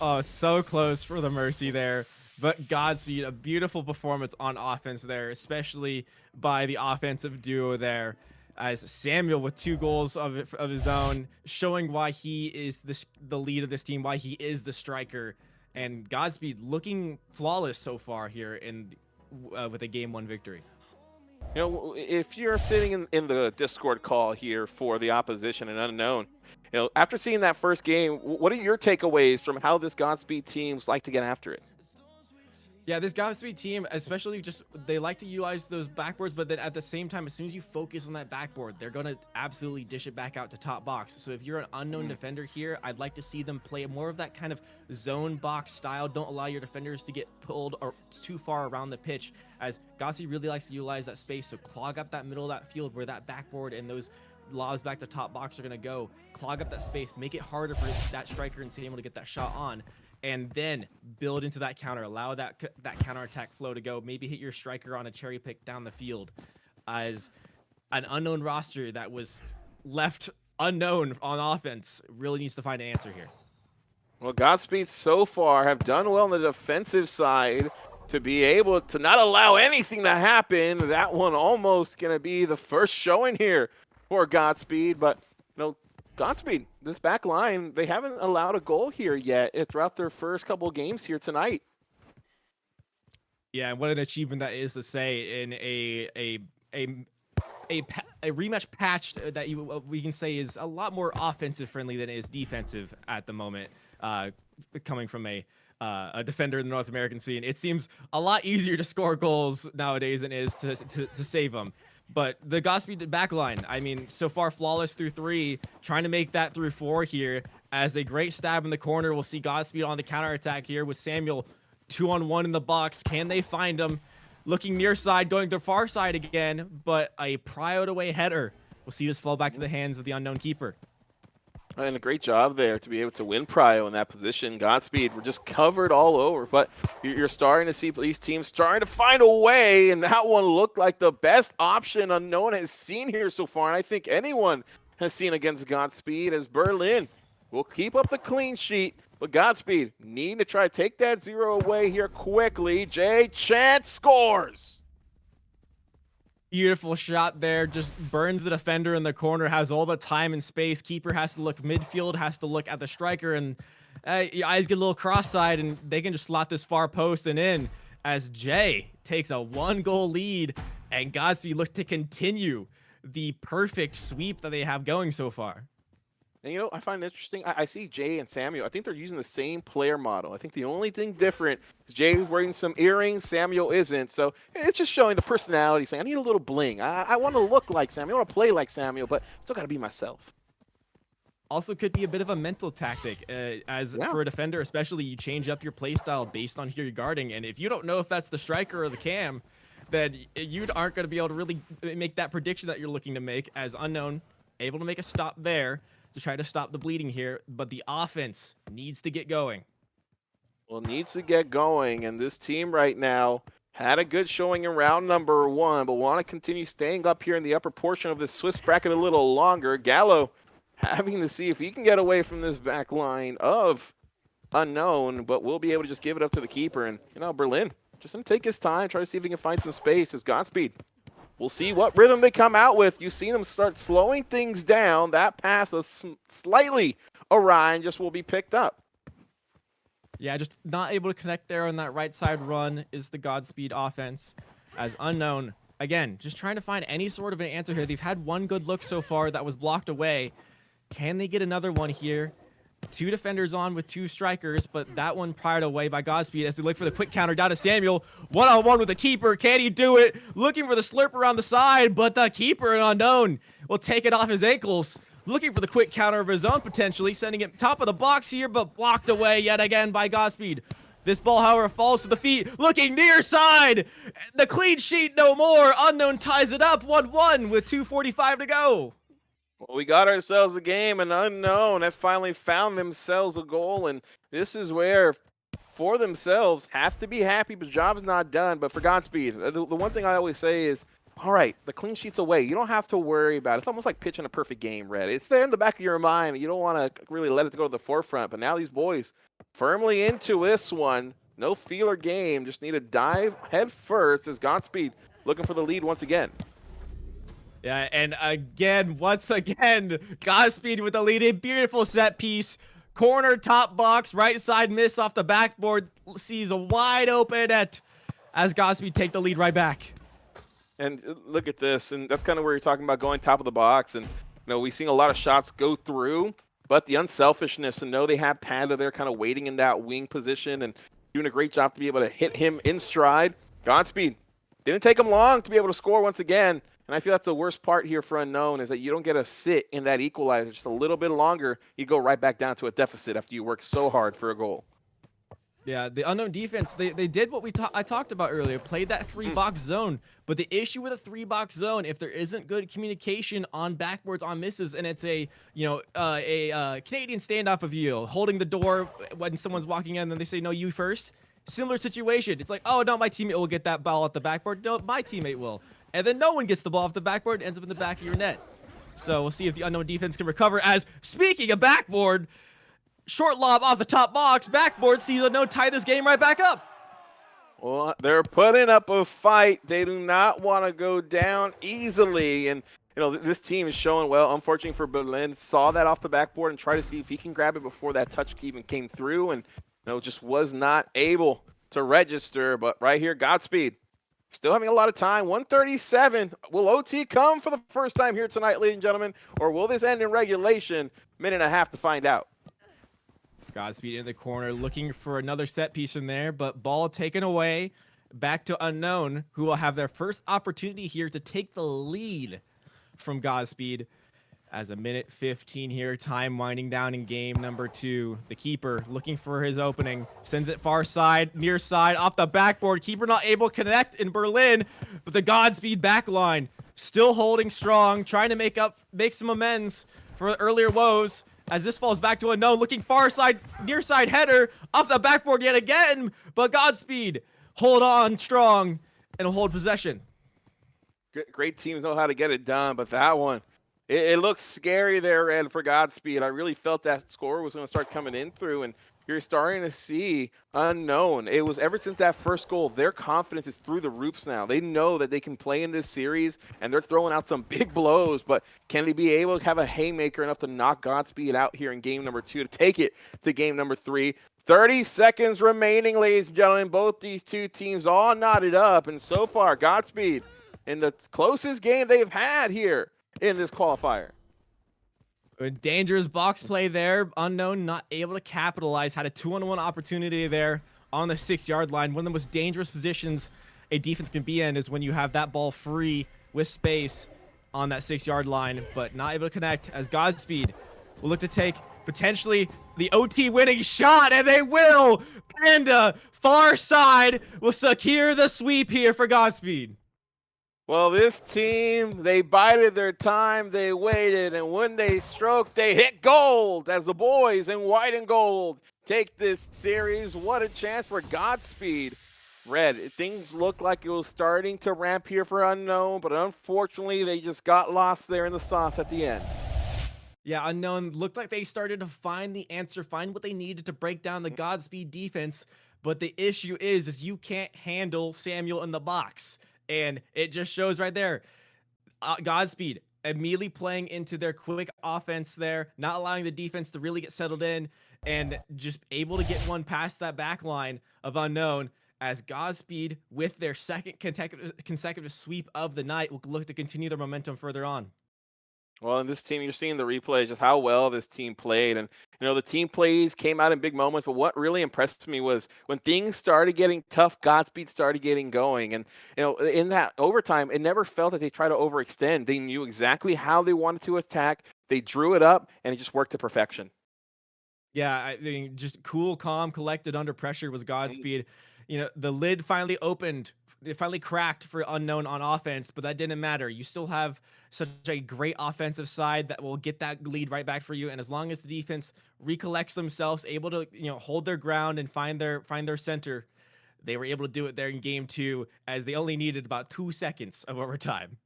Oh, so close for the mercy there. But Godspeed, a beautiful performance on offense there, especially by the offensive duo there. As Samuel with 2 goals of his own, showing why he is the lead of this team, why he is the striker. And Godspeed looking flawless so far here with a game 1 victory. If you're sitting in the Discord call here for the opposition and Unknown, after seeing that first game, what are your takeaways from how this Godspeed teams like to get after it? Yeah, this Godspeed team, especially they like to utilize those backboards, but then at the same time, as soon as you focus on that backboard, they're going to absolutely dish it back out to top box. So if you're an Unknown defender here, I'd like to see them play more of that kind of zone box style. Don't allow your defenders to get pulled or too far around the pitch, as Godspeed really likes to utilize that space. So clog up that middle of that field where that backboard and those lobs back to top box are going to go, clog up that space, make it harder for that striker and Samuel to get that shot on, and then build into that counter, allow that counterattack flow to go, maybe hit your striker on a cherry pick down the field. As an unknown roster that was left unknown on offense really needs to find an answer here. Well, Godspeed so far have done well on the defensive side to be able to not allow anything to happen. That one almost going to be the first showing here for Godspeed. But, Godspeed, this back line, they haven't allowed a goal here yet throughout their first couple of games here tonight. Yeah, and what an achievement that is to say in a rematch patch that we can say is a lot more offensive friendly than it is defensive at the moment. Coming from a defender in the North American scene, it seems a lot easier to score goals nowadays than it is to save them. But the Godspeed backline, I mean, so far flawless through 3, trying to make that through 4 here as a great stab in the corner. We'll see Godspeed on the counterattack here with Samuel 2-on-1 in the box. Can they find him? Looking near side, going to far side again, but a prioed away header. We'll see this fall back to the hands of the unknown keeper. And a great job there to be able to win prio in that position. Godspeed were just covered all over, but you're starting to see these teams starting to find a way, and that one looked like the best option Unknown has seen here so far, and I think anyone has seen against Godspeed, as Berlin will keep up the clean sheet, but Godspeed need to try to take that 0 away here quickly. Jay Chance scores. Beautiful shot there, just burns the defender in the corner, has all the time and space. Keeper has to look midfield, has to look at the striker, and your eyes get a little cross-eyed, and they can just slot this far post and in as Jay takes a 1-goal lead, and Godspeed look to continue the perfect sweep that they have going so far. And I find it interesting. I see Jay and Samuel. I think they're using the same player model. I think the only thing different is Jay is wearing some earrings, Samuel isn't. So it's just showing the personality, saying, I need a little bling. I want to look like Samuel. I want to play like Samuel, but still got to be myself. Also could be a bit of a mental tactic. For a defender, especially, you change up your play style based on who you're guarding. And if you don't know if that's the striker or the cam, then you aren't going to be able to really make that prediction that you're looking to make. As Unknown, able to make a stop there to try to stop the bleeding here, but the offense needs to get going. Well, needs to get going, and this team right now had a good showing in round number 1, but want to continue staying up here in the upper portion of the Swiss bracket a little longer. Gallo having to see if he can get away from this back line of Unknown, but we'll be able to just give it up to the keeper. And, Berlin, just going to take his time, try to see if he can find some space. As Godspeed, we'll see what rhythm they come out with. You've seen them start slowing things down. That path is slightly awry and just will be picked up. Yeah, just not able to connect there on that right side run is the Godspeed offense. As Unknown, again, just trying to find any sort of an answer here. They've had one good look so far that was blocked away. Can they get another one here? 2 defenders on with 2 strikers, but that one pried away by Godspeed as they look for the quick counter down to Samuel. 1-on-1 with the keeper. Can he do it? Looking for the slurp around the side, but the keeper, Unknown, will take it off his ankles. Looking for the quick counter of his own, potentially sending it top of the box here, but blocked away yet again by Godspeed. This ball, however, falls to the feet. Looking near side. The clean sheet no more. Unknown ties it up 1-1 with 2:45 to go. Well, we got ourselves a game, and Unknown have finally found themselves a goal, and this is where, for themselves, have to be happy, but the job's not done. But for Godspeed, the one thing I always say is, all right, the clean sheet's away. You don't have to worry about it. It's almost like pitching a perfect game, Red. It's there in the back of your mind. You don't want to really let it go to the forefront, but now these boys firmly into this one. No feeler game, just need to dive head first as Godspeed looking for the lead once again. Yeah, and once again, Godspeed with the lead. A beautiful set piece. Corner, top box, right side miss off the backboard. Sees a wide open net as Godspeed take the lead right back. And look at this, and that's kind of where you're talking about going top of the box. And, we've seen a lot of shots go through, but the unselfishness and know they have Panda there kind of waiting in that wing position and doing a great job to be able to hit him in stride. Godspeed didn't take him long to be able to score once again. And I feel that's the worst part here for Unknown is that you don't get to sit in that equalizer just a little bit longer. You go right back down to a deficit after you work so hard for a goal. Yeah, the unknown defense, they did what I talked about earlier, played that three-box zone. But the issue with a three-box zone, if there isn't good communication on backboards, on misses, and it's a, Canadian standoff of you holding the door when someone's walking in, and then they say, no, you first. Similar situation. It's like, oh, no, my teammate will get that ball at the backboard. No, my teammate will. And then no one gets the ball off the backboard, ends up in the back of your net. So we'll see if the unknown defense can recover. As, speaking of backboard, short lob off the top box. Backboard sees a no tie this game right back up. Well, they're putting up a fight. They do not want to go down easily. And, this team is showing well. Unfortunately for Berlin, saw that off the backboard and tried to see if he can grab it before that touch even came through. And, just was not able to register. But right here, Godspeed. Still having a lot of time. 137. Will OT come for the first time here tonight, ladies and gentlemen? Or will this end in regulation? Minute and a half to find out. Godspeed in the corner, looking for another set piece in there, but ball taken away. Back to Unknown, who will have their first opportunity here to take the lead from Godspeed. As a minute 15 here, time winding down in game number 2. The keeper looking for his opening, sends it far side, near side, off the backboard. Keeper not able to connect in Berlin, but the Godspeed back line still holding strong, trying to make some amends for earlier woes. As this falls back to Unknown, looking far side, near side header, off the backboard yet again, but Godspeed hold on strong and hold possession. Great teams know how to get it done, but that one, it looks scary there, Ed, for Godspeed. I really felt that score was going to start coming in through, and you're starting to see Unknown. It was ever since that first goal, their confidence is through the roofs now. They know that they can play in this series, and they're throwing out some big blows, but can they be able to have a haymaker enough to knock Godspeed out here in game number 2 to take it to game number 3? 30 seconds remaining, ladies and gentlemen. Both these two teams all knotted up, and so far, Godspeed in the closest game they've had here in this qualifier. A dangerous box play there. Unknown not able to capitalize. Had a 2-on-1 opportunity there on the 6-yard line. One of the most dangerous positions a defense can be in is when you have that ball free with space on that 6-yard line, but not able to connect, as Godspeed will look to take potentially the OT winning shot, and they will. Panda far side will secure the sweep here for Godspeed. Well, this team, they bided their time, they waited, and when they stroked, they hit gold as the boys in white and gold take this series. What a chance for Godspeed. Red, things look like it was starting to ramp here for Unknown, but unfortunately, they just got lost there in the sauce at the end. Yeah, Unknown looked like they started to find the answer, find what they needed to break down the Godspeed defense, but the issue is you can't handle Samuel in the box. And it just shows right there. Godspeed immediately playing into their quick offense there, not allowing the defense to really get settled in, and just able to get one past that back line of Unknown, as Godspeed, with their second consecutive sweep of the night, will look to continue their momentum further on. Well, in this team, you're seeing the replay, just how well this team played. And, the team plays came out in big moments, but what really impressed me was when things started getting tough, Godspeed started getting going. And, in that overtime, it never felt that they tried to overextend. They knew exactly how they wanted to attack. They drew it up, and it just worked to perfection. Yeah, I mean, just cool, calm, collected under pressure was Godspeed. The lid finally opened. It finally cracked for Unknown on offense, but that didn't matter. You still have such a great offensive side that will get that lead right back for you. And as long as the defense recollects themselves, able to hold their ground and find their center, they were able to do it there in game 2, as they only needed about 2 seconds of overtime.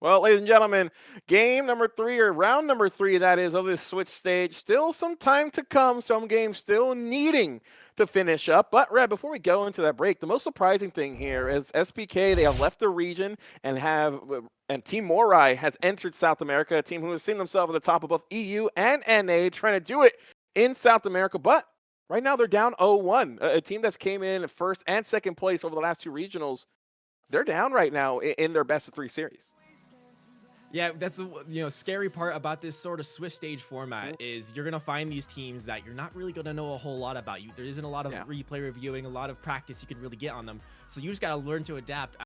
Well, ladies and gentlemen, game number 3, or round number 3, that is, of this switch stage. Still some time to come. Some games still needing to finish up. But, Red, before we go into that break, the most surprising thing here is SPK, they have left the region and Team Morai has entered South America, a team who has seen themselves at the top of both EU and NA, trying to do it in South America. But right now they're down 0-1. A team that's came in first and second place over the last 2 regionals. They're down right now in their best of 3 series. Yeah, that's the scary part about this sort of Swiss stage format is you're gonna find these teams that you're not really gonna know a whole lot about. There isn't a lot of replay reviewing, a lot of practice you can really get on them. So you just gotta learn to adapt.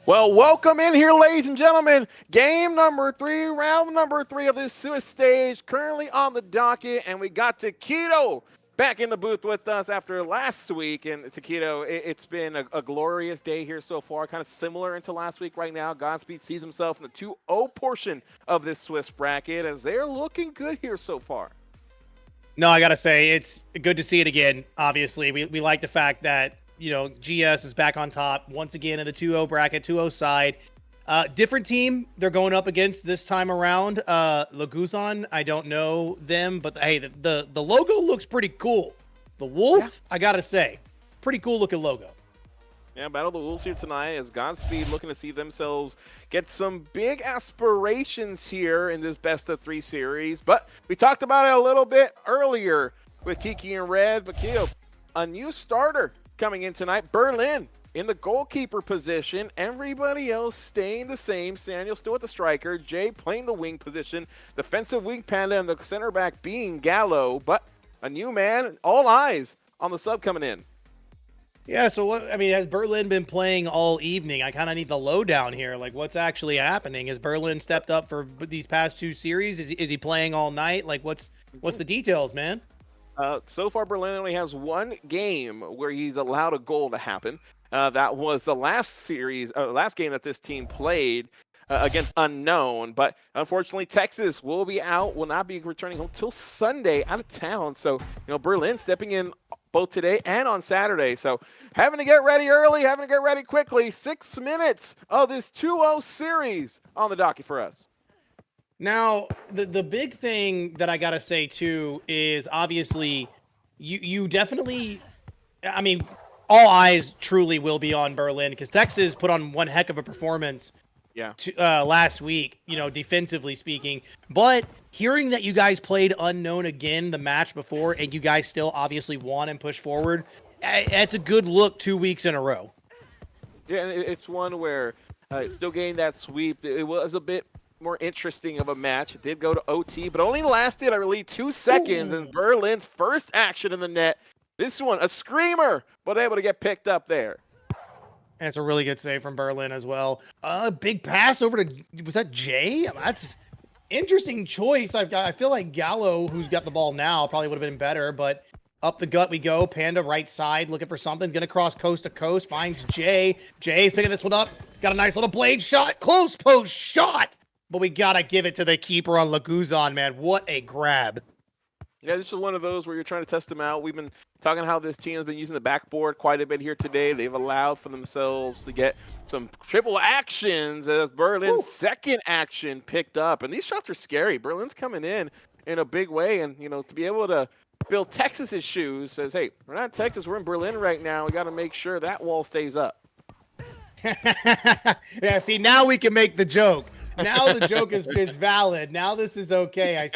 Well, welcome in here, ladies and gentlemen. Game number 3, round number 3 of this Swiss stage, currently on the docket, and we got Taquito back in the booth with us after last week. And Taquito, it's been a glorious day here so far, kind of similar into last week right now. Godspeed sees himself in the 2-0 portion of this Swiss bracket, as they're looking good here so far. No, I got to say, it's good to see it again, obviously. We like the fact that, GS is back on top once again in the 2-0 bracket, 2-0 side. Different team they're going up against this time around. Laguzan, I don't know them, but hey, the logo looks pretty cool. The Wolf, I got to say, pretty cool looking logo. Yeah, Battle of the Wolves here tonight as Godspeed looking to see themselves get some big aspirations here in this best-of-3 series. But we talked about it a little bit earlier with Kiki and Red. But Keo, a new starter coming in tonight, Berlin in the goalkeeper position. Everybody else staying the same. Samuel still at the striker. Jay playing the wing position. Defensive wing Panda and the center back being Gallo. But a new man, all eyes on the sub coming in. Yeah, so has Berlin been playing all evening? I kind of need the lowdown here. Like, what's actually happening? Has Berlin stepped up for these past 2 series? Is he playing all night? Like, what's the details, man? So far, Berlin only has 1 game where he's allowed a goal to happen. That was the last game that this team played against Unknown. But unfortunately, Texas will not be returning home till Sunday out of town. So, Berlin stepping in both today and on Saturday. So having to get ready early, having to get ready quickly. 6 minutes of this 2-0 series on the docket for us. Now, the big thing that I got to say, too, is obviously you definitely, all eyes truly will be on Berlin because Texas put on one heck of a performance last week, defensively speaking. But hearing that you guys played Unknown again the match before and you guys still obviously won and pushed forward, that's a good look 2 weeks in a row. Yeah, and it's one where still getting that sweep. It was a bit more interesting of a match. It did go to OT, but only lasted, I believe, 2 seconds. And Berlin's first action in the net. This one, a screamer, but able to get picked up there. And it's a really good save from Berlin as well. Big pass over to, was that Jay? That's interesting choice. I feel like Gallo, who's got the ball now, probably would have been better, but up the gut we go. Panda right side looking for something. Going to cross coast to coast. Finds Jay. Jay's picking this one up. Got a nice little blade shot. Close post shot. But we got to give it to the keeper on Laguzan, man. What a grab. Yeah, this is one of those where you're trying to test them out. We've been talking how this team has been using the backboard quite a bit here today. They've allowed for themselves to get some triple actions as Berlin's second action picked up. And these shots are scary. Berlin's coming in a big way. And, to be able to fill Texas's shoes says, hey, we're not in Texas. We're in Berlin right now. We got to make sure that wall stays up. Yeah, see, now we can make the joke. Now the joke is valid. Now this is okay.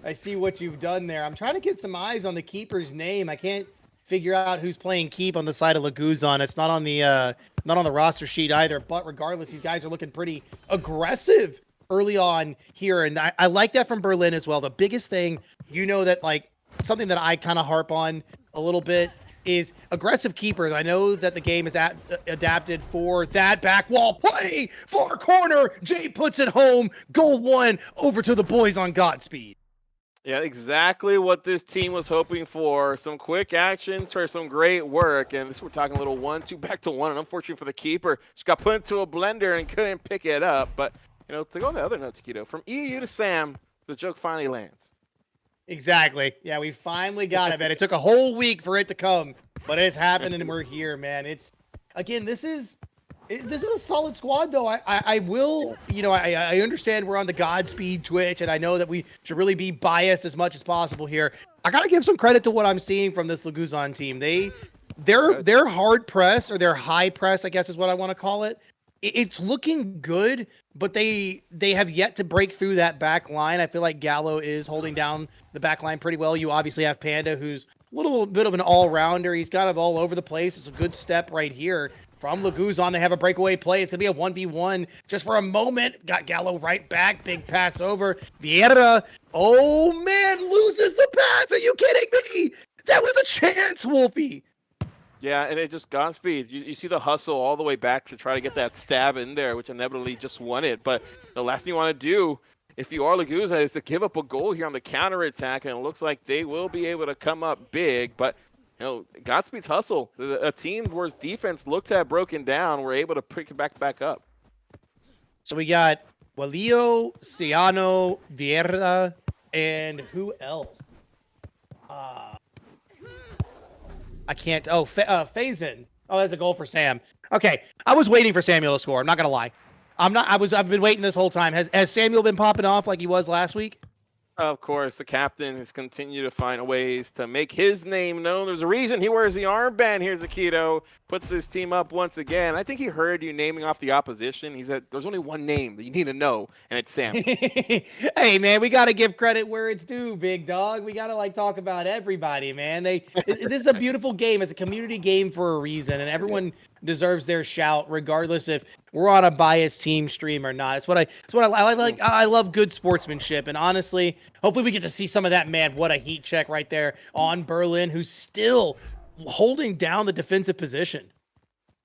I see what you've done there. I'm trying to get some eyes on the keeper's name. I can't figure out who's playing keep on the side of Laguzan. It's not on the roster sheet either. But regardless, these guys are looking pretty aggressive early on here, and I like that from Berlin as well. The biggest thing, that like something that I kind of harp on a little bit is aggressive keepers. I know that the game is adapted for that back wall play. Far corner. Jay puts it home. Goal 1 over to the boys on Godspeed. Yeah, exactly what this team was hoping for. Some quick actions for some great work. And this, we're talking a little 1-2 back to 1. And unfortunately for the keeper, just got put into a blender and couldn't pick it up. But, to go on the other note, Taquito, from EU to Sam, the joke finally lands. Exactly. Yeah, we finally got it, man. It took a whole week for it to come, but it's happening and we're here, man. This is a solid squad, though. I will, I understand we're on the Godspeed Twitch, and I know that we should really be biased as much as possible here. I got to give some credit to what I'm seeing from this Laguzan team. Their hard press, or their high press, I guess is what I want to call it. It's looking good, but they have yet to break through that back line. I feel like Gallo is holding down the back line pretty well. You obviously have Panda, who's a little bit of an all-rounder. He's kind of all over the place. It's a good step right here from Laguzan. They have a breakaway play. It's going to be a 1v1 just for a moment. Got Gallo right back. Big pass over. Vieira, oh man, loses the pass. Are you kidding me? That was a chance, Wolfie. Yeah, and it just Godspeed. You see the hustle all the way back to try to get that stab in there, which inevitably just won it. But the last thing you want to do, if you are Laguza, is to give up a goal here on the counter attack, and it looks like they will be able to come up big. But Godspeed's hustle. A team where defense looked to have broken down, were able to pick it back up. So we got Walio, Ciano, Vieira, and who else? I can't. Oh, Faison. Oh, that's a goal for Sam. Okay, I was waiting for Samuel to score. I'm not gonna lie. I've been waiting this whole time. Has Samuel been popping off like he was last week? Of course, the captain has continued to find ways to make his name known. There's a reason he wears the armband here, Zakito. Puts his team up once again. I think he heard you naming off the opposition. He said, there's only one name that you need to know, and it's Sam. Hey, man, we got to give credit where it's due, big dog. We got to, talk about everybody, man. This is a beautiful game. It's a community game for a reason, and everyone deserves their shout, regardless if we're on a biased team stream or not. It's what I like. I love good sportsmanship, and honestly, hopefully we get to see some of that. Man, what a heat check right there on Berlin, who's still holding down the defensive position.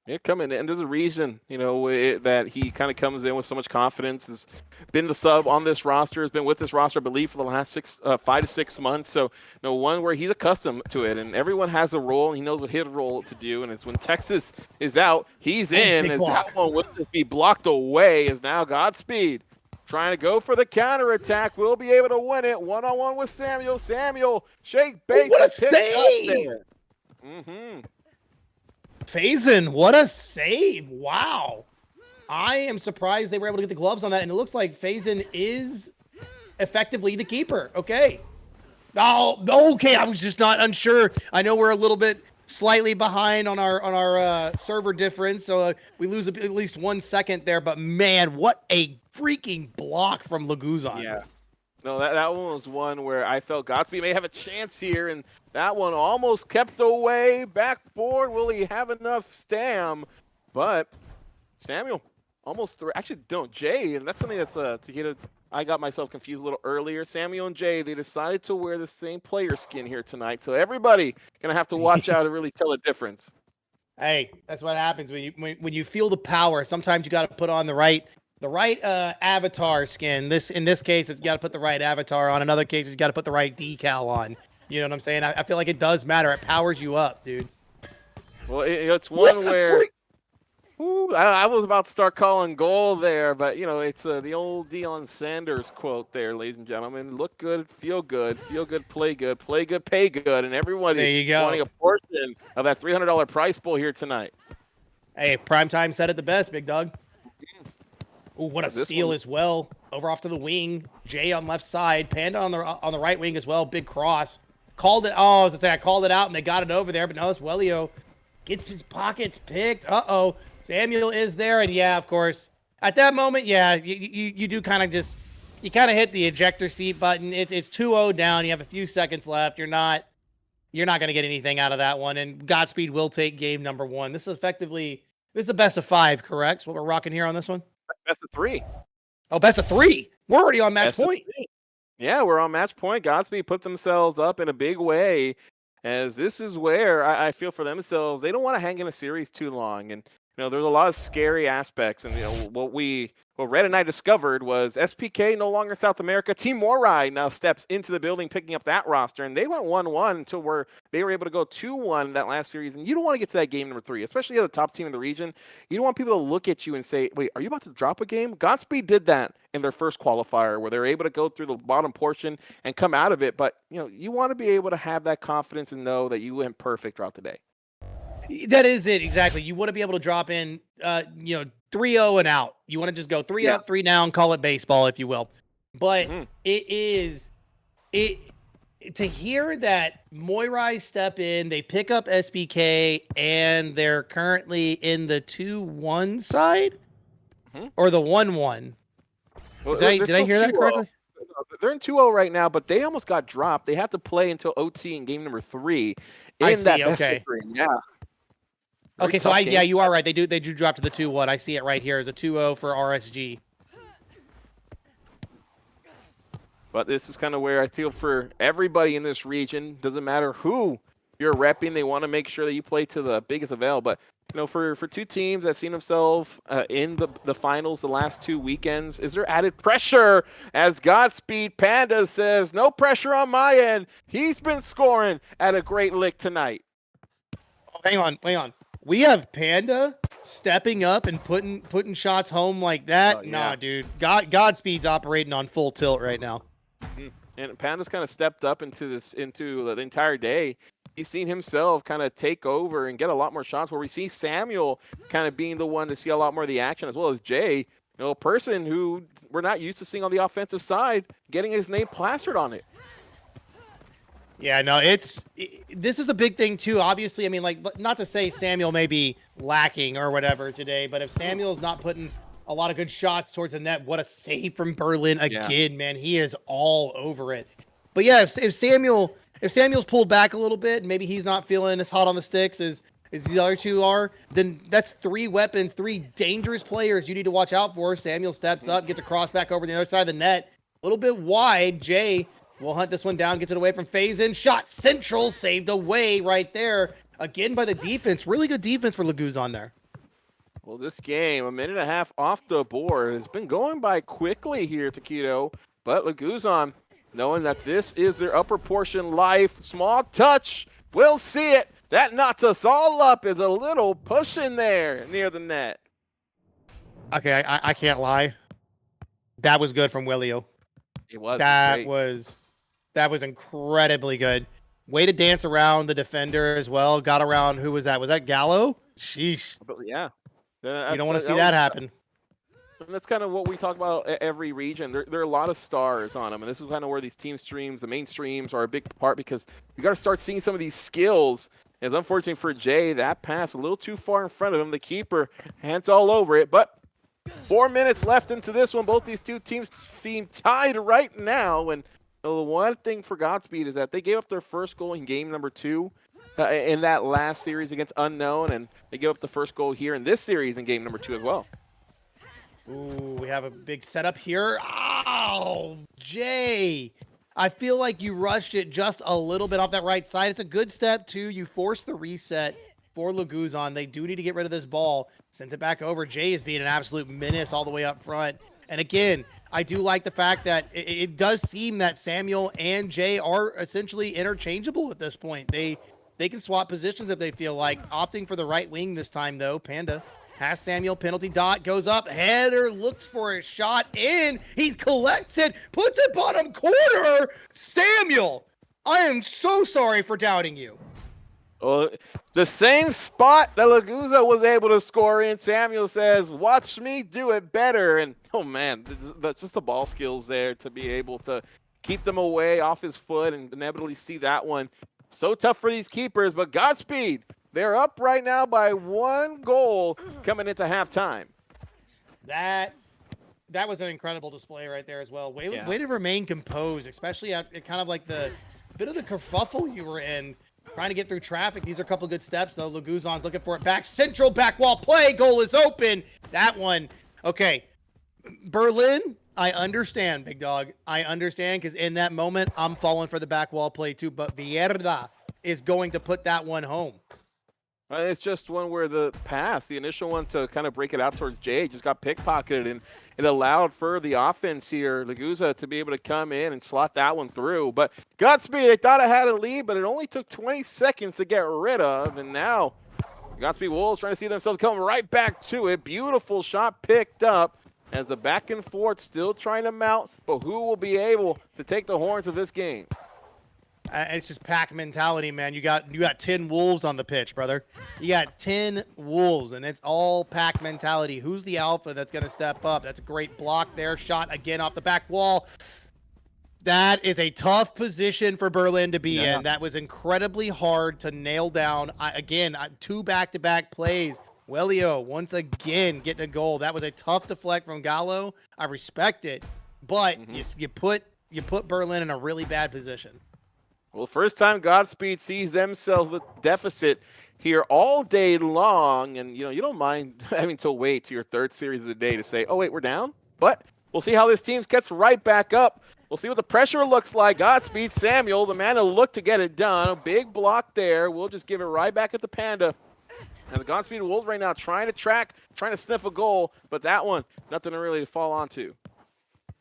Yeah, coming in. There's a reason, that he kind of comes in with so much confidence. Has been the sub on this roster. Has been with this roster, I believe, for the last 5 to 6 months. So, one where he's accustomed to it, and everyone has a role. And he knows what his role to do. And it's when Texas is out, he's in. As that one will just be blocked away. Is now Godspeed trying to go for the counter attack. Will be able to win it 1-on-1 with Samuel. Samuel shake bait. What a save! Faison, what a save. Wow. I am surprised they were able to get the gloves on that, and it looks like Faison is effectively the keeper. Okay. Oh, okay. I was just not unsure. I know we're a little bit slightly behind on our server difference, so we lose at least 1 second there, but man, what a freaking block from Laguzan. Yeah. No, that one was one where I felt Godspeed may have a chance here, and that one almost kept away. Backboard, will he have enough stam? But Samuel almost threw. Actually, no, Jay, and that's something that's I got myself confused a little earlier. Samuel and Jay, they decided to wear the same player skin here tonight, so everybody gonna have to watch out to really tell the difference. Hey, that's what happens when you feel the power. Sometimes you got to put on the right avatar skin. In this case, it's got to put the right avatar on. In other cases, you got to put the right decal on. You know what I'm saying? I feel like it does matter. It powers you up, dude. Well, it's one where I was about to start calling goal there, but it's the old Deion Sanders quote there, ladies and gentlemen. Look good, feel good, play good, pay good, and everybody wanting a portion of that $300 prize pool here tonight. Hey, Primetime said it the best, big dog. Ooh, what a steal as well. Over off to the wing. Jay on left side. Panda on the right wing as well. Big cross. Called it. Oh, I was going to say, I called it out and they got it over there. But no, it's Welio. Gets his pockets picked. Uh-oh. Samuel is there. And yeah, of course. At that moment, yeah, you do kind of just, you kind of hit the ejector seat button. It's 2-0 down. You have a few seconds left. You're not going to get anything out of that one. And Godspeed will take game number 1. This is a best of 5, correct? That's what we're rocking here on this one? Best of 3. Oh, best of 3. We're already on match point. Yeah, we're on match point. Godspeed put themselves up in a big way, as this is where I feel for themselves. They don't want to hang in a series too long. And, there's a lot of scary aspects. And, what Red and I discovered was SPK no longer South America. Team Morai now steps into the building, picking up that roster. And they went 1-1 until where they were able to go 2-1 in that last series. And you don't want to get to that game number 3, especially as the top team in the region. You don't want people to look at you and say, wait, are you about to drop a game? Godspeed did that in their first qualifier, where they're able to go through the bottom portion and come out of it. But, you want to be able to have that confidence and know that you went perfect throughout the day. That is it, exactly. You want to be able to drop in, 3-0 and out. You want to just go 3 up, 3 down, call it baseball, if you will. But to hear that Moirai step in, they pick up SBK, and they're currently in the 2-1 side or the 1-1. Well, did I hear that correctly? They're in 2-0 right now, but they almost got dropped. They had to play until OT in game number 3 in that best of 3. Yeah. Okay, so you are right. They do drop to the 2-1. I see it right here as a 2-0 for RSG. But this is kind of where I feel for everybody in this region. Doesn't matter who you're repping, they want to make sure that you play to the biggest avail. But for two teams that seen themselves in the finals the last 2 weekends, is there added pressure? As Godspeed Panda says, no pressure on my end. He's been scoring at a great lick tonight. Oh, hang on. We have Panda stepping up and putting shots home like that. Oh, yeah. Nah, dude. Godspeed's operating on full tilt right now. And Panda's kind of stepped up into the entire day. He's seen himself kind of take over and get a lot more shots, where we see Samuel kind of being the one to see a lot more of the action, as well as Jay, a person who we're not used to seeing on the offensive side, getting his name plastered on it. Yeah, no, this is the big thing too. Obviously, I mean, like, not to say Samuel may be lacking or whatever today, but if Samuel's not putting a lot of good shots towards the net, what a save from Berlin again, man. He is all over it. But yeah, if Samuel's pulled back a little bit, and maybe he's not feeling as hot on the sticks as the other two are, then that's 3 weapons, 3 dangerous players you need to watch out for. Samuel steps up, gets a cross back over the other side of the net, a little bit wide. Jay will hunt this one down, gets it away from Faison. Shot central, saved away right there. Again by the defense. Really good defense for Laguzon there. Well, this game, 1.5 minutes off the board, has been going by quickly here, Taquito. But Laguzon, knowing that this is their upper portion life, small touch, we'll see it. That knots us all up. Is a little push in there near the net. Okay, I can't lie. That was good from Willio. It was. That was incredibly good. Way to dance around the defender as well. Got around, who was that? Was that Gallo? Sheesh. But yeah. You don't want to see that happen. That's kind of what we talk about every region. There are a lot of stars on them, and this is kind of where these team streams, the main streams, are a big part, because you got to start seeing some of these skills. As unfortunately for Jay, that pass a little too far in front of him. The keeper, hands all over it. But 4 minutes left into this one. Both these two teams seem tied right now. And the one thing for Godspeed is that they gave up their first goal in game number 2 in that last series against Unknown, and they gave up the first goal here in this series in game number 2 as well. Ooh, we have a big setup here. Oh, Jay. I feel like you rushed it just a little bit off that right side. It's a good step, too. You force the reset for Laguzon. They do need to get rid of this ball. Sends it back over. Jay is being an absolute menace all the way up front. And again, I do like the fact that it does seem that Samuel and Jay are essentially interchangeable at this point. They can swap positions if they feel like. Opting for the right wing this time, though. Panda has Samuel, penalty dot, goes up, header, looks for a shot in. He collects it, puts it bottom corner. Samuel, I am so sorry for doubting you. Well, the same spot that Laguza was able to score in, Samuel says, watch me do it better. And, oh, man, that's just the ball skills there to be able to keep them away off his foot and inevitably see that one. So tough for these keepers, but Godspeed, they're up right now by 1 goal coming into halftime. That was an incredible display right there as well. Way to remain composed, especially at kind of like the bit of the kerfuffle you were in, trying to get through traffic. These are a couple good steps, though. Laguzon's looking for it back. Central back wall play. Goal is open. That one. Okay. Berlin, I understand, big dog. I understand, because in that moment, I'm falling for the back wall play too. But Vierda is going to put that one home. It's just one where the pass, the initial one to kind of break it out towards Jay, just got pickpocketed, and it allowed for the offense here, Laguza, to be able to come in and slot that one through. But Godspeed, they thought it had a lead, but it only took 20 seconds to get rid of, and now Godspeed Wolves trying to see themselves come right back to it. Beautiful shot picked up as the back and forth still trying to mount, but who will be able to take the horns of this game? It's just pack mentality, man. You got 10 wolves on the pitch, brother. You got 10 wolves, and it's all pack mentality. Who's the alpha that's going to step up? That's a great block there. Shot again off the back wall. That is a tough position for Berlin to be in. That was incredibly hard to nail down. Again, 2 back-to-back plays. Welio, once again, getting a goal. That was a tough deflect from Gallo. I respect it, but you put Berlin in a really bad position. Well, first time Godspeed sees themselves with deficit here all day long, and you don't mind having to wait to your 3rd series of the day to say, oh wait, we're down. But we'll see how this team gets right back up. We'll see what the pressure looks like. Godspeed Samuel, the man who looked to get it done. A big block there. We'll just give it right back at the Panda. And the Godspeed Wolves right now trying to track, trying to sniff a goal, but that one, nothing to really fall onto.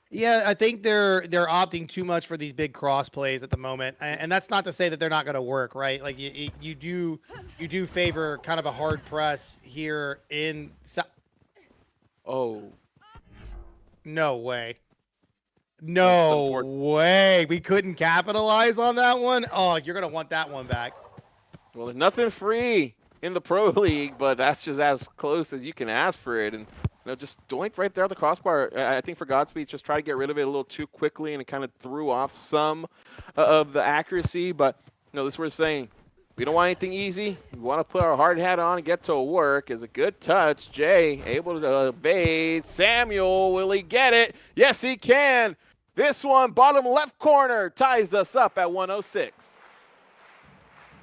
Yeah, I think they're opting too much for these big cross plays at the moment, and that's not to say that they're not going to work, right? Like you do favor kind of a hard press here in. Oh, No way. No way. We couldn't capitalize on that one. Oh, you're going to want that one back. well, there's nothing free in the Pro League, but that's just as close as you can ask for it. And just doink right there at the crossbar. I think for Godspeed, just try to get rid of it a little too quickly, and it kind of threw off some of the accuracy. But this is what we're saying. We don't want anything easy. We want to put our hard hat on and get to work. It's a good touch. Jay able to evade. Samuel, will he get it? Yes, he can. This one, bottom left corner, ties us up at 106.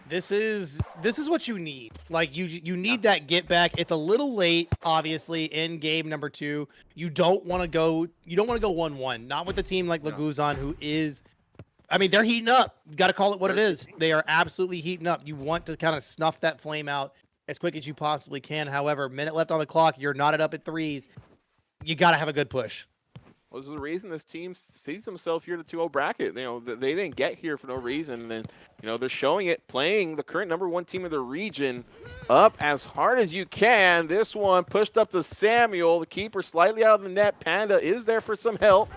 This is what you need. Like you need that get back. It's a little late, obviously, in game number 2. You don't want to go 1-1. Not with a team like Laguzan, who is, I mean, they're heating up. You got to call it what it is. They are absolutely heating up. You want to kind of snuff that flame out as quick as you possibly can. However, minute left on the clock. You're knotted up at 3s. You got to have a good push. Well, this is the reason this team sees themselves here in the 2-0 bracket. They didn't get here for no reason. And, they're showing it, playing the current number 1 team of the region up as hard as you can. This one pushed up to Samuel. The keeper slightly out of the net. Panda is there for some help.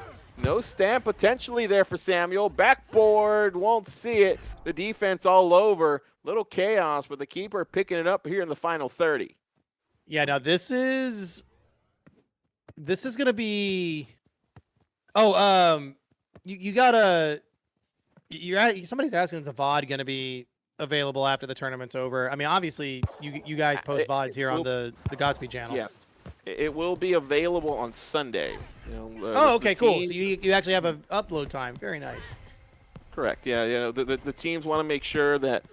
No stamp potentially there for Samuel. Backboard, won't see it. The defense all over. Little chaos, but the keeper picking it up here in the final 30. Yeah, now this is going to be... Oh, you gotta. Somebody's asking if the VOD gonna be available after the tournament's over. I mean, obviously, you guys post VODs here on the Godspeed channel. Yeah, it will be available on Sunday. Oh, okay, cool. So you actually have an upload time. Very nice. Correct. Yeah, the teams want to make sure that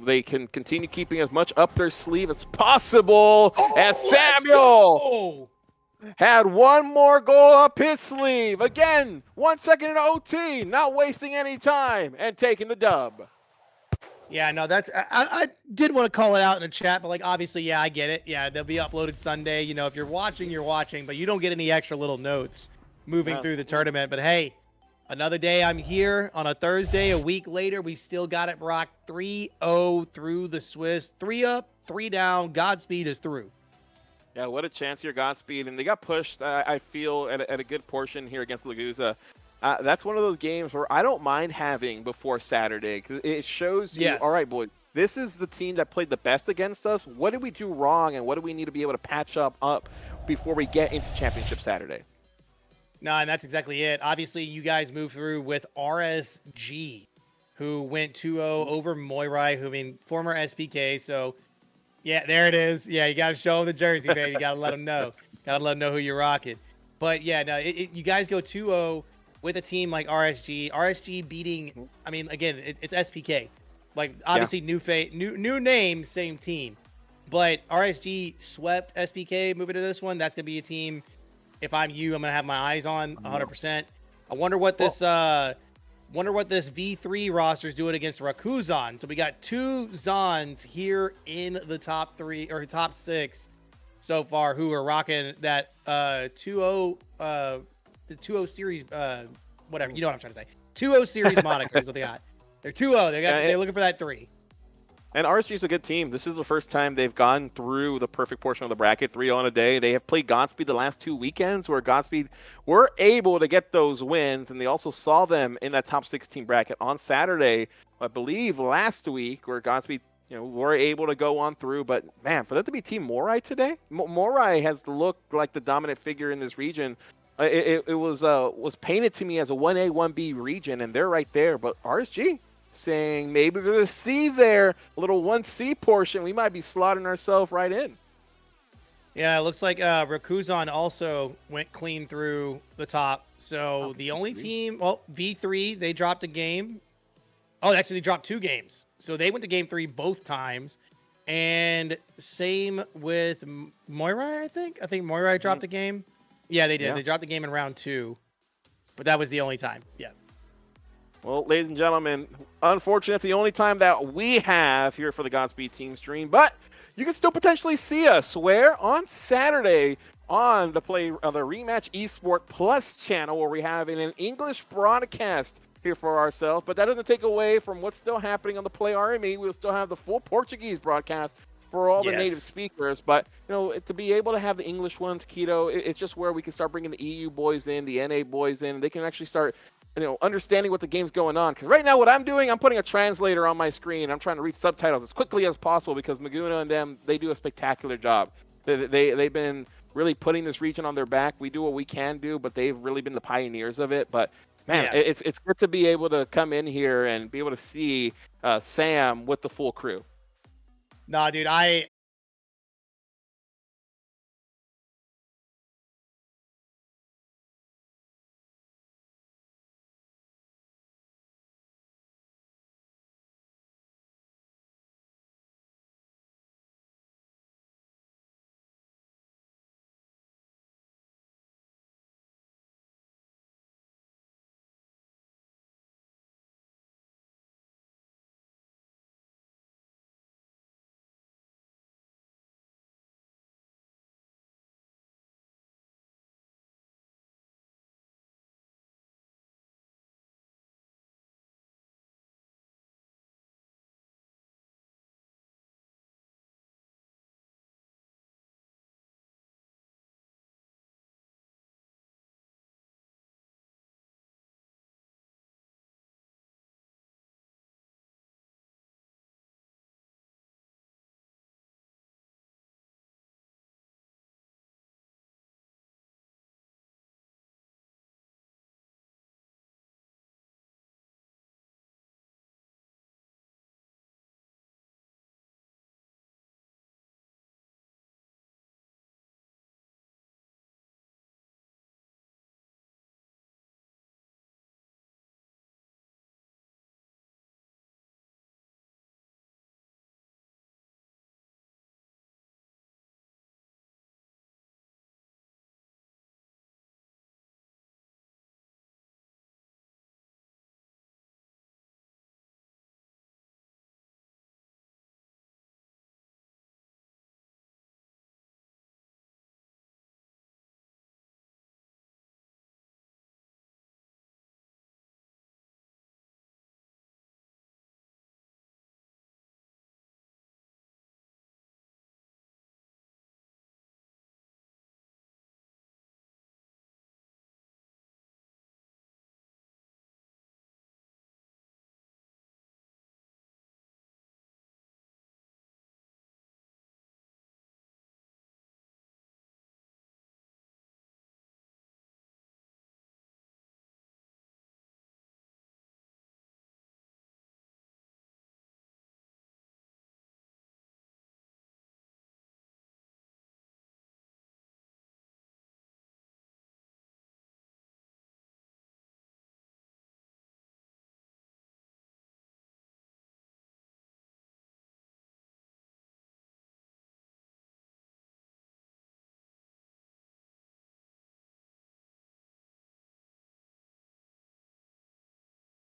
they can continue keeping as much up their sleeve as possible. As Samuel had one more goal up his sleeve. Again, 1 second in OT, not wasting any time, and taking the dub. Yeah, no, that's I did want to call it out in the chat, but obviously, yeah, I get it. Yeah, they'll be uploaded Sunday. If you're watching, you're watching, but you don't get any extra little notes moving through the tournament. But hey, another day I'm here on a Thursday. A week later, we still got it rocked 3-0 through the Swiss. 3 up, 3 down. Godspeed is through. Yeah, what a chance here, Godspeed. And they got pushed, I feel, at a good portion here against Laguza. That's one of those games where I don't mind having before Saturday, because it shows you, all right, boys, this is the team that played the best against us. What did we do wrong, and what do we need to be able to patch up before we get into Championship Saturday? No, and that's exactly it. Obviously, you guys moved through with RSG, who went 2-0 over Moirai, former SPK, so... Yeah, there it is. Yeah, you got to show them the jersey, baby. You got to let them know. Got to let them know who you're rocking. But, yeah, no, you guys go 2-0 with a team like RSG. RSG beating, again, it's SPK. Obviously, new name, same team. But RSG swept SPK moving to this one. That's going to be a team, if I'm you, I'm going to have my eyes on 100%. I wonder what this... this V3 roster is doing against Rakuzan. So we got 2 Zons here in the top 3 or top 6 so far who are rocking that 2-0 the 2-0 series whatever, you know what I'm trying to say. 2-0 series moniker is what they got. They're 2-0. They're looking for that 3. And RSG is a good team. This is the first time they've gone through the perfect portion of the bracket, 3-0 in a day. They have played Godspeed the last 2 weekends where Godspeed were able to get those wins, and they also saw them in that top 16 bracket on Saturday, I believe last week, where Godspeed were able to go on through. But, man, for that to be Team Moirai today, Moirai has looked like the dominant figure in this region. It was painted to me as a 1A, 1B region, and they're right there. But RSG saying maybe there's a C there, a little 1C portion. We might be slotting ourselves right in. Yeah, it looks like Rakuzan also went clean through the top. So the only team, V3, they dropped a game. Oh, actually, they dropped 2 games. So they went to game 3 both times. And same with Moirai, I think. I think Moirai dropped a game. Yeah, they did. Yeah. They dropped the game in round 2. but that was the only time. Yeah. Well, ladies and gentlemen, unfortunately, it's the only time that we have here for the Godspeed team stream, but you can still potentially see us where on Saturday on the Rematch Esport Plus channel, where we have an English broadcast here for ourselves, but that doesn't take away from what's still happening on the Play RME. We'll still have the full Portuguese broadcast for all the native speakers, but to be able to have the English one, Taquito, it's just where we can start bringing the EU boys in, the NA boys in. They can actually start understanding what the game's going on. Because right now what I'm doing, I'm putting a translator on my screen. I'm trying to read subtitles as quickly as possible because Maguna and them, they do a spectacular job. They've been really putting this region on their back. We do what we can do, but they've really been the pioneers of it. But man, it's good to be able to come in here and be able to see Sam with the full crew. Nah, dude, I